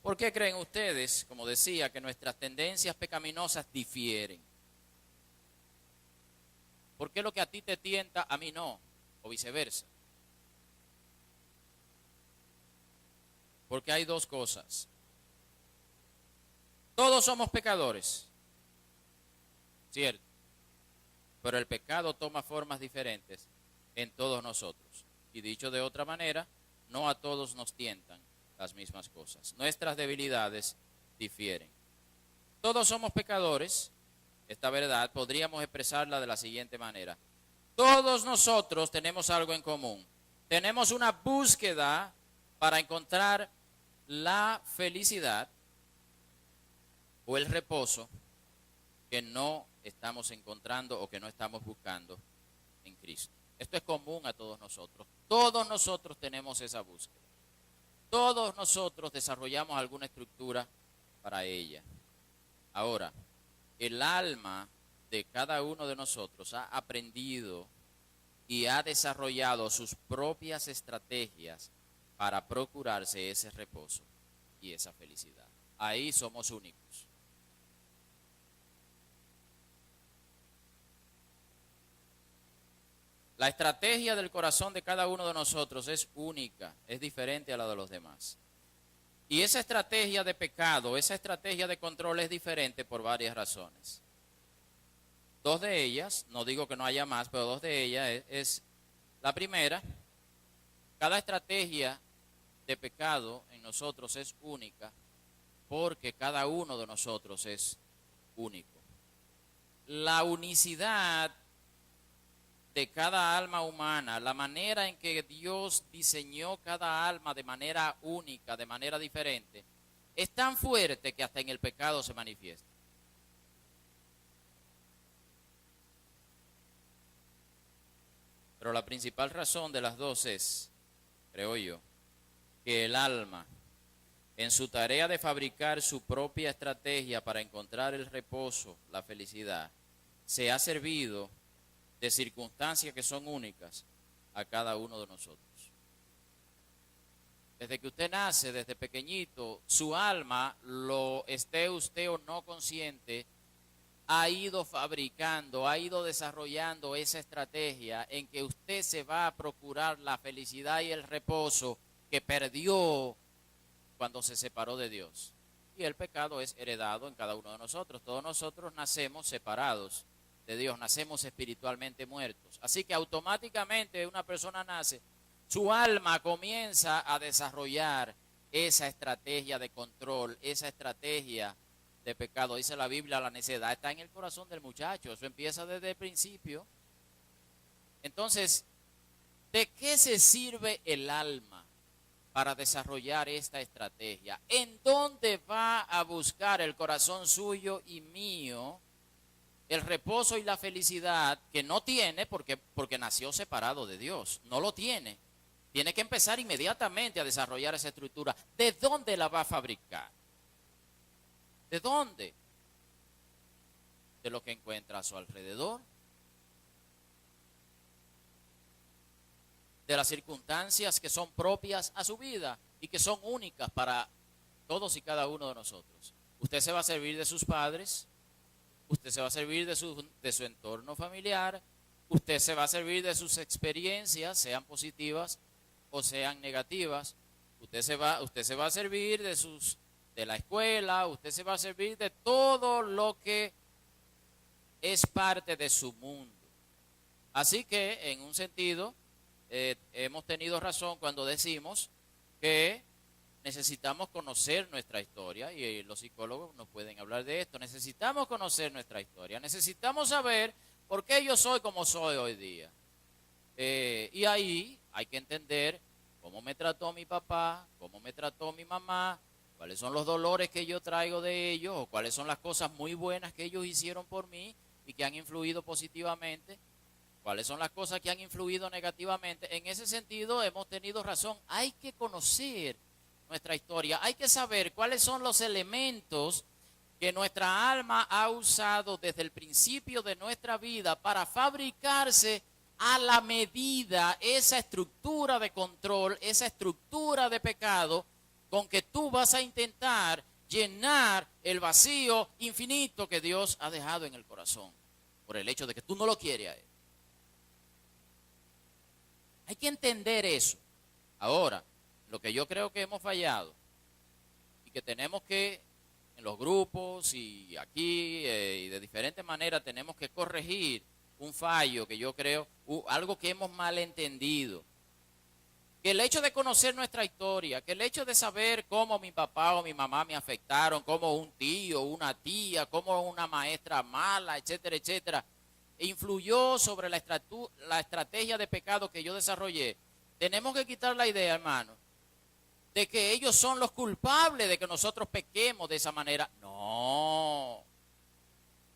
¿Por qué creen ustedes, como decía, que nuestras tendencias pecaminosas difieren? ¿Por qué lo que a ti te tienta, a mí no? O viceversa. Porque hay dos cosas. Todos somos pecadores, ¿cierto? Pero el pecado toma formas diferentes en todos nosotros. Y dicho de otra manera, no a todos nos tientan las mismas cosas. Nuestras debilidades difieren. Todos somos pecadores. Esta verdad podríamos expresarla de la siguiente manera. Todos nosotros tenemos algo en común. Tenemos una búsqueda para encontrar la felicidad o el reposo que no estamos encontrando o que no estamos buscando en Cristo. Esto es común a todos nosotros. Todos nosotros tenemos esa búsqueda. Todos nosotros desarrollamos alguna estructura para ella. Ahora, el alma de cada uno de nosotros ha aprendido y ha desarrollado sus propias estrategias para procurarse ese reposo y esa felicidad. Ahí somos únicos. La estrategia del corazón de cada uno de nosotros es única, es diferente a la de los demás. Y esa estrategia de pecado, esa estrategia de control es diferente por varias razones. Dos de ellas, no digo que no haya más, pero dos de ellas es la primera, cada estrategia de pecado en nosotros es única porque cada uno de nosotros es único. La unicidad de cada alma humana, la manera en que Dios diseñó cada alma de manera única, de manera diferente, es tan fuerte que hasta en el pecado se manifiesta. Pero la principal razón de las dos es, creo yo, que el alma, en su tarea de fabricar su propia estrategia para encontrar el reposo, la felicidad, se ha servido de circunstancias que son únicas a cada uno de nosotros. Desde que usted nace, desde pequeñito, su alma, lo esté usted o no consciente, ha ido fabricando, ha ido desarrollando esa estrategia en que usted se va a procurar la felicidad y el reposo que perdió cuando se separó de Dios. Y el pecado es heredado en cada uno de nosotros. Todos nosotros nacemos separados de Dios, nacemos espiritualmente muertos. Así que automáticamente una persona nace, su alma comienza a desarrollar esa estrategia de control, esa estrategia de pecado. Dice la Biblia, la necedad está en el corazón del muchacho, eso empieza desde el principio. Entonces, ¿De qué se sirve el alma para desarrollar esta estrategia? ¿En dónde va a buscar el corazón suyo y mío el reposo y la felicidad que no tiene porque nació separado de Dios? No lo tiene. Tiene que empezar inmediatamente a desarrollar esa estructura. ¿De dónde la va a fabricar? ¿De dónde? De lo que encuentra a su alrededor. De las circunstancias que son propias a su vida y que son únicas para todos y cada uno de nosotros. Usted se va a servir de sus padres, usted se va a servir de su entorno familiar, usted se va a servir de sus experiencias, sean positivas o sean negativas, usted se va a servir de la escuela, usted se va a servir de todo lo que es parte de su mundo. Así que, en un sentido, hemos tenido razón cuando decimos que necesitamos conocer nuestra historia, y los psicólogos nos pueden hablar de esto. Necesitamos conocer nuestra historia, necesitamos saber por qué yo soy como soy hoy día. Y ahí hay que entender cómo me trató mi papá, cómo me trató mi mamá, cuáles son los dolores que yo traigo de ellos, o cuáles son las cosas muy buenas que ellos hicieron por mí y que han influido positivamente, cuáles son las cosas que han influido negativamente. En ese sentido hemos tenido razón. Hay que conocer nuestra historia, hay que saber cuáles son los elementos que nuestra alma ha usado desde el principio de nuestra vida para fabricarse a la medida esa estructura de control, esa estructura de pecado con que tú vas a intentar llenar el vacío infinito que Dios ha dejado en el corazón por el hecho de que tú no lo quieres a Él. Hay que entender eso. Ahora, lo que yo creo que hemos fallado y que tenemos que, en los grupos y aquí y de diferentes maneras, tenemos que corregir un fallo que yo creo, algo que hemos malentendido. Que el hecho de conocer nuestra historia, que el hecho de saber cómo mi papá o mi mamá me afectaron, cómo un tío, una tía, cómo una maestra mala, etcétera, etcétera, influyó sobre la estrategia de pecado que yo desarrollé. Tenemos que quitar la idea, hermano, de que ellos son los culpables de que nosotros pequemos de esa manera. No.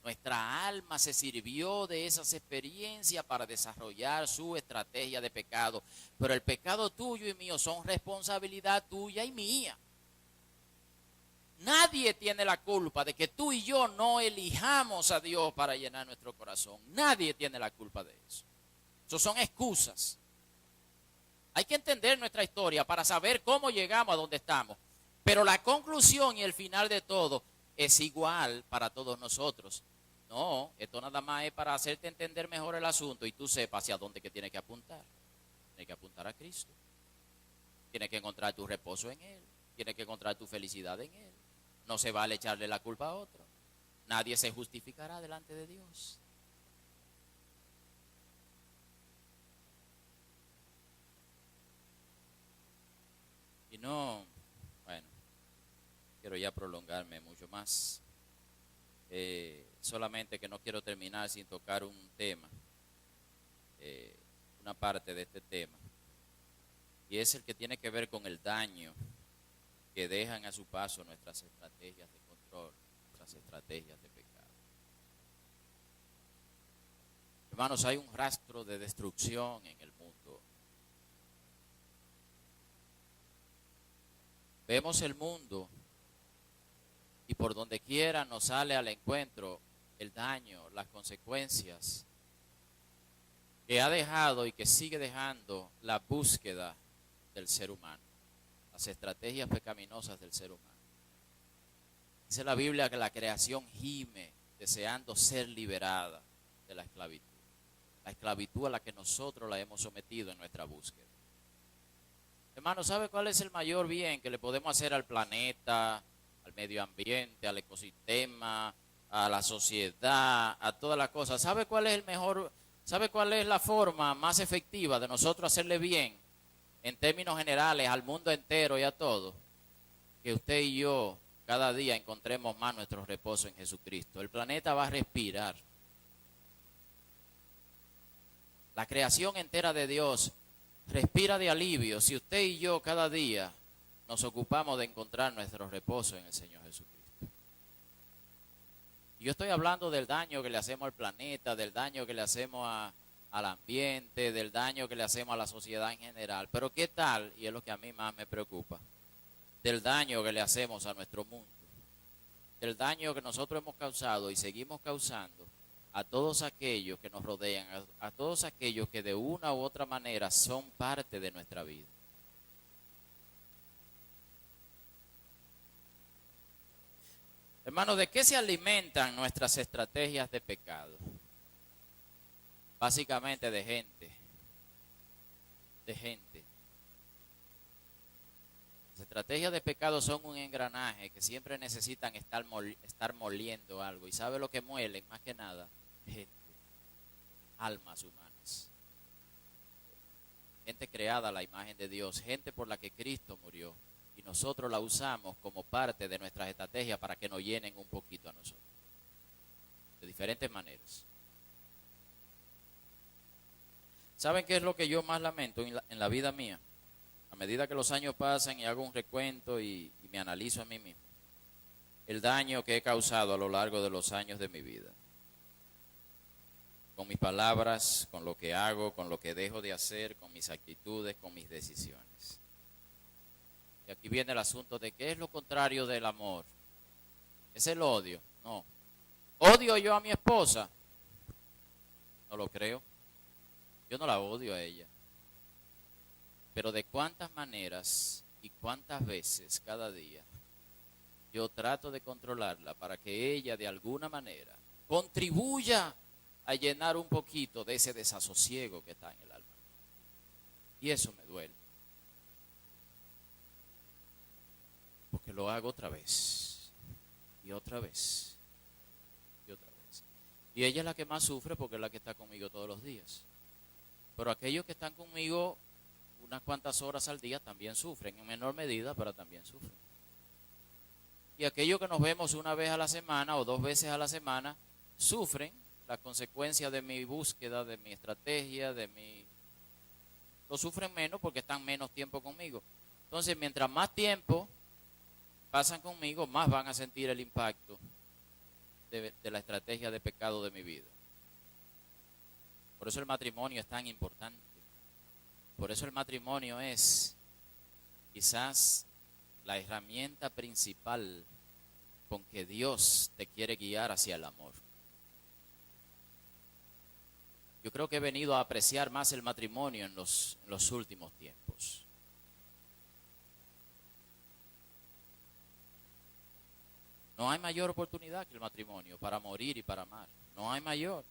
Nuestra alma se sirvió de esas experiencias para desarrollar su estrategia de pecado. Pero el pecado tuyo y mío son responsabilidad tuya y mía. Nadie tiene la culpa de que tú y yo no elijamos a Dios para llenar nuestro corazón. Nadie tiene la culpa de eso. Eso son excusas. Hay que entender nuestra historia para saber cómo llegamos a donde estamos. Pero la conclusión y el final de todo es igual para todos nosotros. No, esto nada más es para hacerte entender mejor el asunto y tú sepas hacia dónde que tienes que apuntar. Tienes que apuntar a Cristo. Tienes que encontrar tu reposo en Él. Tienes que encontrar tu felicidad en Él. No se vale echarle la culpa a otro. Nadie se justificará delante de Dios. Y no, bueno, quiero ya prolongarme mucho más. Solamente que no quiero terminar sin tocar un tema, una parte de este tema, y es el que tiene que ver con el daño que dejan a su paso nuestras estrategias de control, nuestras estrategias de pecado. Hermanos, hay un rastro de destrucción en el mundo. Vemos el mundo y por donde quiera nos sale al encuentro el daño, las consecuencias que ha dejado y que sigue dejando la búsqueda del ser humano, las estrategias pecaminosas del ser humano. Dice la Biblia que la creación gime deseando ser liberada de la esclavitud a la que nosotros la hemos sometido en nuestra búsqueda. Hermano, ¿sabe cuál es el mayor bien que le podemos hacer al planeta, al medio ambiente, al ecosistema, a la sociedad, a todas las cosas? ¿Sabe cuál es sabe cuál es la forma más efectiva de nosotros hacerle bien en términos generales al mundo entero y a todos? Que usted y yo cada día encontremos más nuestro reposo en Jesucristo. El planeta va a respirar. La creación entera de Dios respira de alivio si usted y yo cada día nos ocupamos de encontrar nuestro reposo en el Señor Jesucristo. Y yo estoy hablando del daño que le hacemos al planeta, del daño que le hacemos al ambiente, del daño que le hacemos a la sociedad en general. Pero ¿qué tal? Y es lo que a mí más me preocupa. Del daño que le hacemos a nuestro mundo. Del daño que nosotros hemos causado y seguimos causando a todos aquellos que nos rodean, a todos aquellos que de una u otra manera son parte de nuestra vida. Hermanos, ¿de qué se alimentan nuestras estrategias de pecado? Básicamente de gente. Las estrategias de pecado son un engranaje que siempre necesitan estar moliendo algo. ¿Y sabe lo que muelen? Más que nada, gente, almas humanas. Gente creada a la imagen de Dios, gente por la que Cristo murió. Y nosotros la usamos como parte de nuestras estrategias para que nos llenen un poquito a nosotros. De diferentes maneras. ¿Saben qué es lo que yo más lamento en la vida mía? A medida que los años pasan y hago un recuento y me analizo a mí mismo. El daño que he causado a lo largo de los años de mi vida. Con mis palabras, con lo que hago, con lo que dejo de hacer, con mis actitudes, con mis decisiones. Y aquí viene el asunto de qué es lo contrario del amor. ¿Es el odio? No. ¿Odio yo a mi esposa? No lo creo. Yo no la odio a ella. Pero de cuántas maneras y cuántas veces cada día yo trato de controlarla para que ella de alguna manera contribuya a llenar un poquito de ese desasosiego que está en el alma. Y eso me duele. Porque lo hago otra vez. Y otra vez. Y otra vez. Y ella es la que más sufre porque es la que está conmigo todos los días. Pero aquellos que están conmigo unas cuantas horas al día también sufren, en menor medida, pero también sufren. Y aquellos que nos vemos una vez a la semana o 2 veces a la semana, sufren las consecuencias de mi búsqueda, de mi estrategia, lo sufren menos porque están menos tiempo conmigo. Entonces, mientras más tiempo pasan conmigo, más van a sentir el impacto de la estrategia de pecado de mi vida. Por eso el matrimonio es tan importante. Por eso el matrimonio es quizás la herramienta principal con que Dios te quiere guiar hacia el amor. Yo creo que he venido a apreciar más el matrimonio en los últimos tiempos. No hay mayor oportunidad que el matrimonio para morir y para amar. No hay mayor.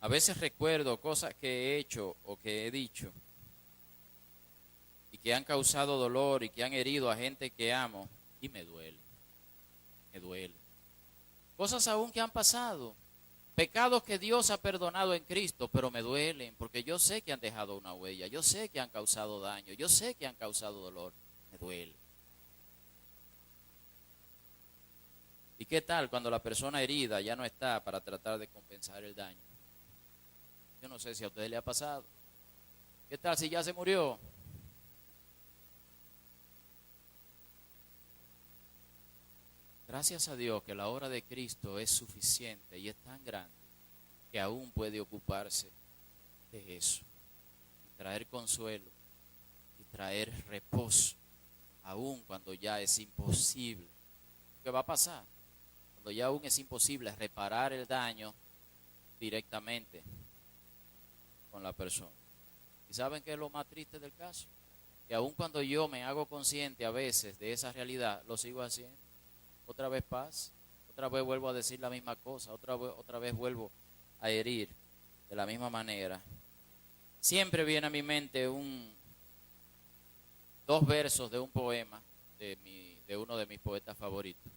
A veces recuerdo cosas que he hecho o que he dicho y que han causado dolor y que han herido a gente que amo y me duele. Me duele. Cosas aún que han pasado. Pecados que Dios ha perdonado en Cristo, pero me duelen porque yo sé que han dejado una huella, yo sé que han causado daño, yo sé que han causado dolor, me duele. ¿Y qué tal cuando la persona herida ya no está para tratar de compensar el daño? Yo no sé si a ustedes le ha pasado. ¿Qué tal si ya se murió? Gracias a Dios que la obra de Cristo es suficiente y es tan grande que aún puede ocuparse de eso. Y traer consuelo y traer reposo, aún cuando ya es imposible. ¿Qué va a pasar? Cuando ya aún es imposible reparar el daño directamente con la persona. ¿Y saben qué es lo más triste del caso? Que aun cuando yo me hago consciente a veces de esa realidad, lo sigo haciendo. Otra vez paz, otra vez vuelvo a decir la misma cosa, otra vez vuelvo a herir de la misma manera. Siempre viene a mi mente 2 versos de un poema de uno de mis poetas favoritos.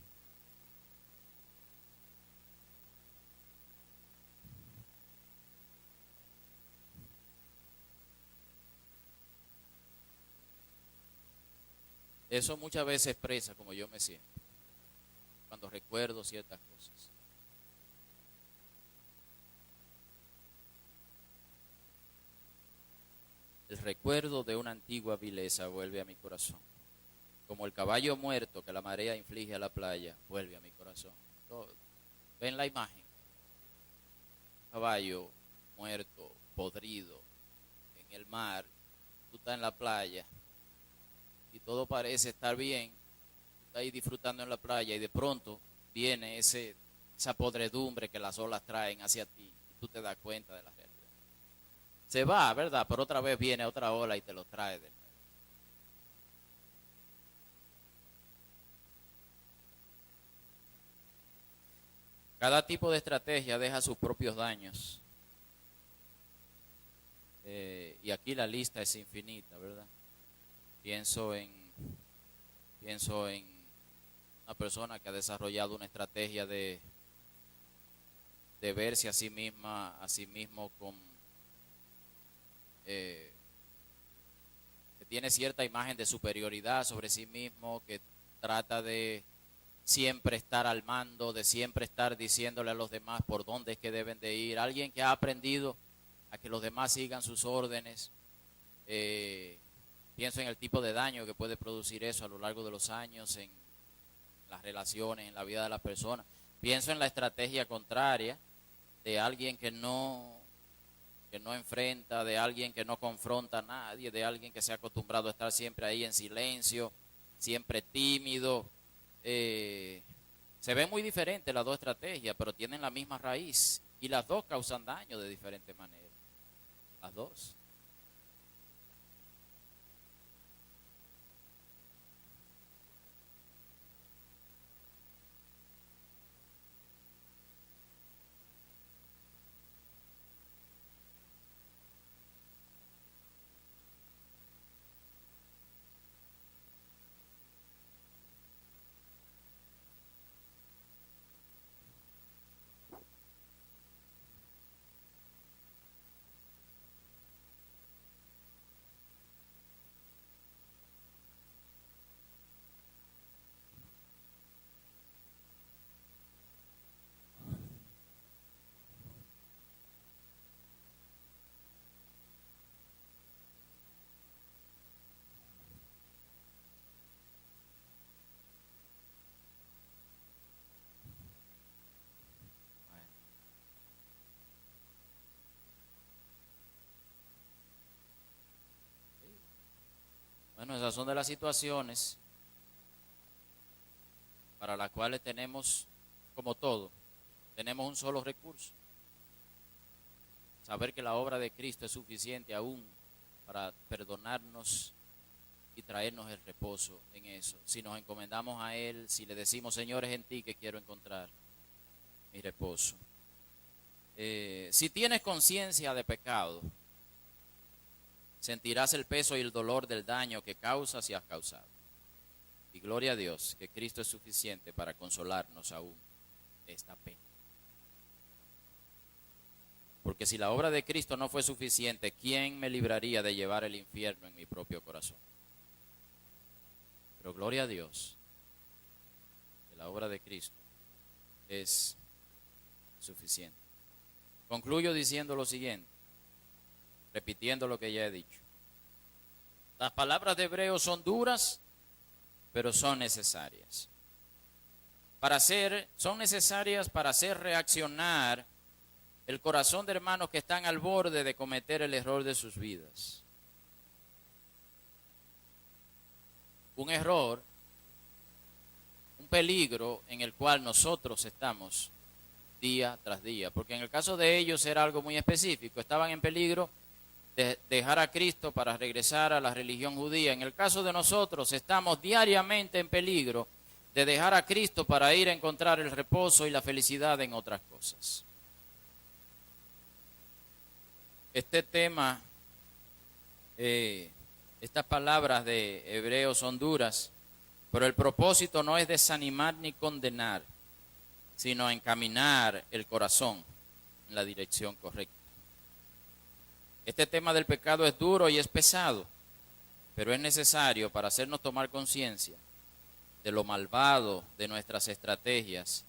Eso muchas veces expresa como yo me siento. cuando recuerdo ciertas cosas. El recuerdo de una antigua vileza vuelve a mi corazón. Como el caballo muerto que la marea inflige a la playa, vuelve a mi corazón. ¿Ven la imagen? Caballo muerto, podrido, en el mar, tú estás en la playa y todo parece estar bien, tú estás ahí disfrutando en la playa y de pronto viene esa podredumbre que las olas traen hacia ti y tú te das cuenta de la realidad. Se va, ¿verdad? Pero otra vez viene otra ola y te lo trae de nuevo. Cada tipo de estrategia deja sus propios daños. Y aquí la lista es infinita, ¿verdad? Pienso en una persona que ha desarrollado una estrategia de verse a sí mismo que tiene cierta imagen de superioridad sobre sí mismo, que trata de siempre estar al mando, de siempre estar diciéndole a los demás por dónde es que deben de ir. Alguien que ha aprendido a que los demás sigan sus órdenes. Pienso en el tipo de daño que puede producir eso a lo largo de los años en las relaciones, en la vida de las personas. Pienso en la estrategia contraria de alguien que no enfrenta, de alguien que no confronta a nadie, de alguien que se ha acostumbrado a estar siempre ahí en silencio, siempre tímido. Se ven muy diferentes las dos estrategias, pero tienen la misma raíz y las dos causan daño de diferentes maneras. Las dos. Bueno, esas son de las situaciones para las cuales tenemos, como todo, tenemos un solo recurso. Saber que la obra de Cristo es suficiente aún para perdonarnos y traernos el reposo en eso. Si nos encomendamos a Él, si le decimos, Señor, es en ti que quiero encontrar mi reposo. Si tienes conciencia de pecado, sentirás el peso y el dolor del daño que causas y has causado. Y gloria a Dios, que Cristo es suficiente para consolarnos aún de esta pena. Porque si la obra de Cristo no fue suficiente, ¿quién me libraría de llevar el infierno en mi propio corazón? Pero gloria a Dios, que la obra de Cristo es suficiente. Concluyo diciendo lo siguiente, repitiendo lo que ya he dicho. Las palabras de Hebreos son duras, pero son necesarias. Son necesarias para hacer reaccionar el corazón de hermanos que están al borde de cometer el error de sus vidas. Un error, un peligro en el cual nosotros estamos día tras día. Porque en el caso de ellos era algo muy específico. Estaban en peligro de dejar a Cristo para regresar a la religión judía. En el caso de nosotros estamos diariamente en peligro de dejar a Cristo para ir a encontrar el reposo y la felicidad en otras cosas. Este tema, estas palabras de Hebreos son duras, pero el propósito no es desanimar ni condenar, sino encaminar el corazón en la dirección correcta. Este tema del pecado es duro y es pesado, pero es necesario para hacernos tomar conciencia de lo malvado de nuestras estrategias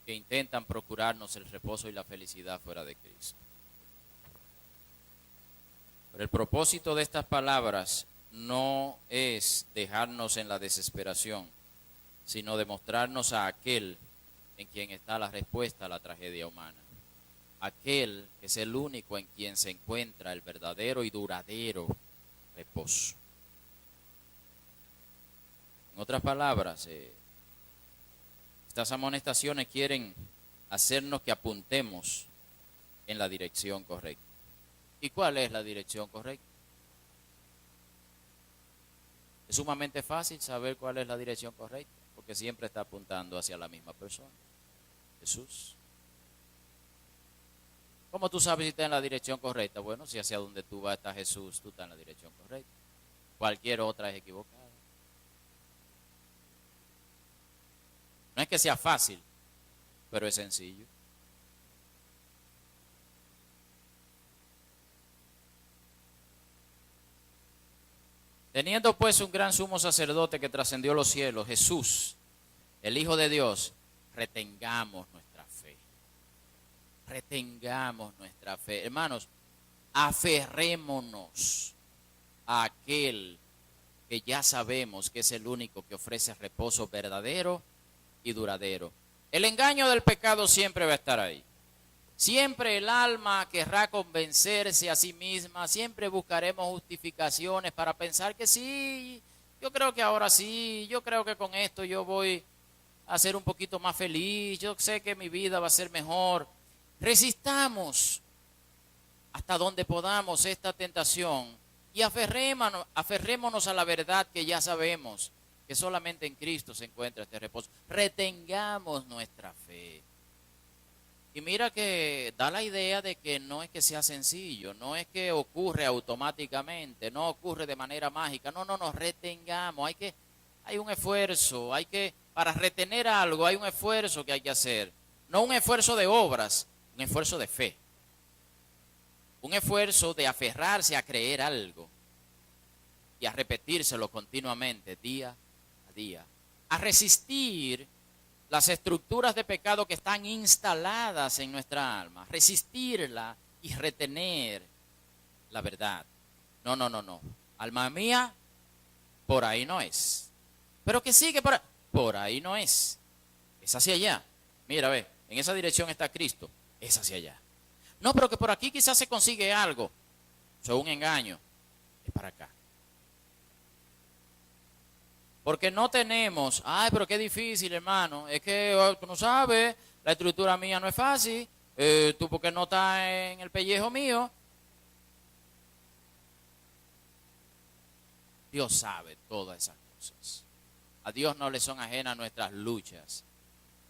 que intentan procurarnos el reposo y la felicidad fuera de Cristo. Pero el propósito de estas palabras no es dejarnos en la desesperación, sino demostrarnos a aquel en quien está la respuesta a la tragedia humana. Aquel que es el único en quien se encuentra el verdadero y duradero reposo. En otras palabras, estas amonestaciones quieren hacernos que apuntemos en la dirección correcta. ¿Y cuál es la dirección correcta? Es sumamente fácil saber cuál es la dirección correcta, porque siempre está apuntando hacia la misma persona, Jesús. ¿Cómo tú sabes si estás en la dirección correcta? Bueno, si hacia donde tú vas está Jesús, tú estás en la dirección correcta. Cualquier otra es equivocada. No es que sea fácil, pero es sencillo. Teniendo pues un gran sumo sacerdote que trascendió los cielos, Jesús, el Hijo de Dios, retengamos nuestra fe. Retengamos nuestra fe. Hermanos, aferrémonos a aquel que ya sabemos que es el único que ofrece reposo verdadero y duradero. El engaño del pecado siempre va a estar ahí. Siempre el alma querrá convencerse a sí misma, siempre buscaremos justificaciones para pensar que sí, yo creo que ahora sí, yo creo que con esto yo voy a ser un poquito más feliz, yo sé que mi vida va a ser mejor. Resistamos hasta donde podamos esta tentación y aferrémonos a la verdad que ya sabemos, que solamente en Cristo se encuentra este reposo. Retengamos nuestra fe. Y mira que da la idea de que no es que sea sencillo, no es que ocurre automáticamente, no ocurre de manera mágica, no, retengamos, hay un esfuerzo, para retener algo hay un esfuerzo que hay que hacer, no un esfuerzo de obras, un esfuerzo de fe, un esfuerzo de aferrarse a creer algo y a repetírselo continuamente, día a día, a resistir las estructuras de pecado que están instaladas en nuestra alma, resistirla y retener la verdad. No. Alma mía, por ahí no es. Pero que sigue por ahí no es. Es hacia allá. Mira, ve, en esa dirección está Cristo. Es hacia allá. No, pero que por aquí quizás se consigue algo. Eso es un engaño. Es para acá. Porque no tenemos, pero qué difícil, hermano, es que tú no sabes, la estructura mía no es fácil, tú porque no estás en el pellejo mío. Dios sabe todas esas cosas. A Dios no le son ajenas nuestras luchas.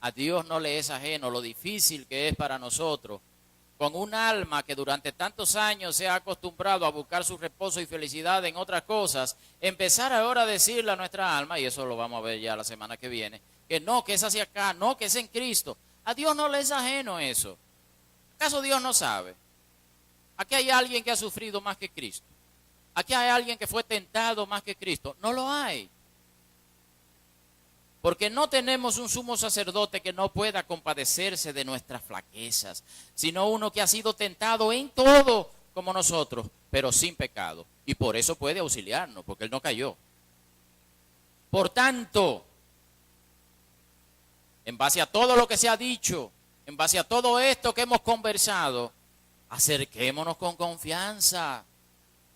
A Dios no le es ajeno lo difícil que es para nosotros, con un alma que durante tantos años se ha acostumbrado a buscar su reposo y felicidad en otras cosas, empezar ahora a decirle a nuestra alma, y eso lo vamos a ver ya la semana que viene, que no, que es hacia acá, no, que es en Cristo. A Dios no le es ajeno eso. ¿Acaso Dios no sabe? Aquí hay alguien que ha sufrido más que Cristo. Aquí hay alguien que fue tentado más que Cristo. No lo hay. Porque no tenemos un sumo sacerdote que no pueda compadecerse de nuestras flaquezas, sino uno que ha sido tentado en todo como nosotros, pero sin pecado. Y por eso puede auxiliarnos, porque Él no cayó. Por tanto, en base a todo lo que se ha dicho, en base a todo esto que hemos conversado, acerquémonos con confianza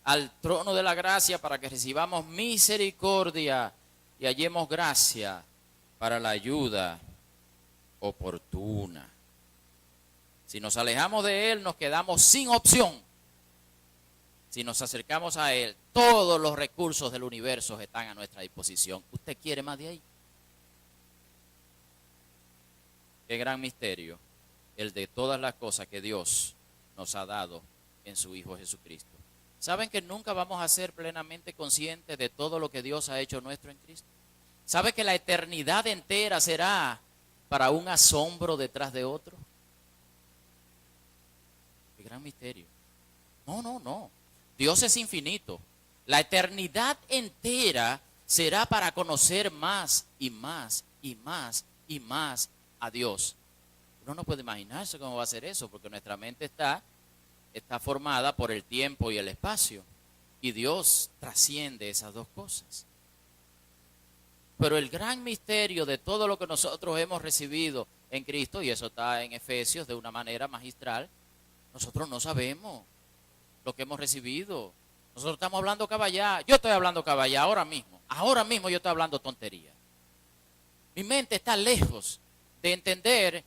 al trono de la gracia para que recibamos misericordia y hallemos gracia para la ayuda oportuna. Si nos alejamos de Él, nos quedamos sin opción. Si nos acercamos a Él, todos los recursos del universo están a nuestra disposición. ¿Usted quiere más de ahí? Qué gran misterio el de todas las cosas que Dios nos ha dado en su Hijo Jesucristo. ¿Saben que nunca vamos a ser plenamente conscientes de todo lo que Dios ha hecho nuestro en Cristo? ¿Sabe que la eternidad entera será para un asombro detrás de otro? Qué gran misterio. No. Dios es infinito. La eternidad entera será para conocer más y más y más y más a Dios. Uno no puede imaginarse cómo va a ser eso, porque nuestra mente está formada por el tiempo y el espacio. Y Dios trasciende esas dos cosas. Pero el gran misterio de todo lo que nosotros hemos recibido en Cristo, y eso está en Efesios de una manera magistral, nosotros no sabemos lo que hemos recibido. Nosotros estamos hablando caballá. Yo estoy hablando caballá ahora mismo. Ahora mismo yo estoy hablando tontería. Mi mente está lejos de entender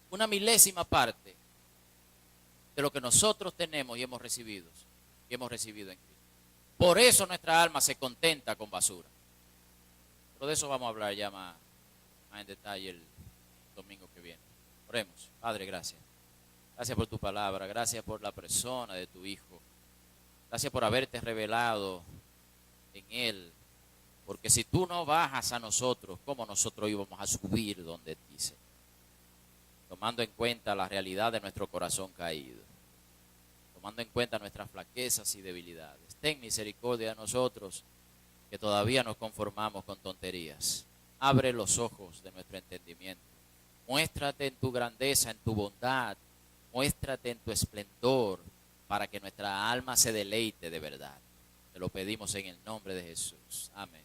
una milésima parte de lo que nosotros tenemos y hemos recibido en Cristo. Por eso nuestra alma se contenta con basura. Pero de eso vamos a hablar ya más en detalle el domingo que viene. Oremos. Padre, gracias. Gracias por tu palabra. Gracias por la persona de tu Hijo. Gracias por haberte revelado en Él. Porque si tú no bajas a nosotros, ¿cómo nosotros íbamos a subir donde ti, Señor? Tomando en cuenta la realidad de nuestro corazón caído. Tomando en cuenta nuestras flaquezas y debilidades. Ten misericordia de nosotros que todavía nos conformamos con tonterías. Abre los ojos de nuestro entendimiento. Muéstrate en tu grandeza, en tu bondad. Muéstrate en tu esplendor para que nuestra alma se deleite de verdad. Te lo pedimos en el nombre de Jesús. Amén.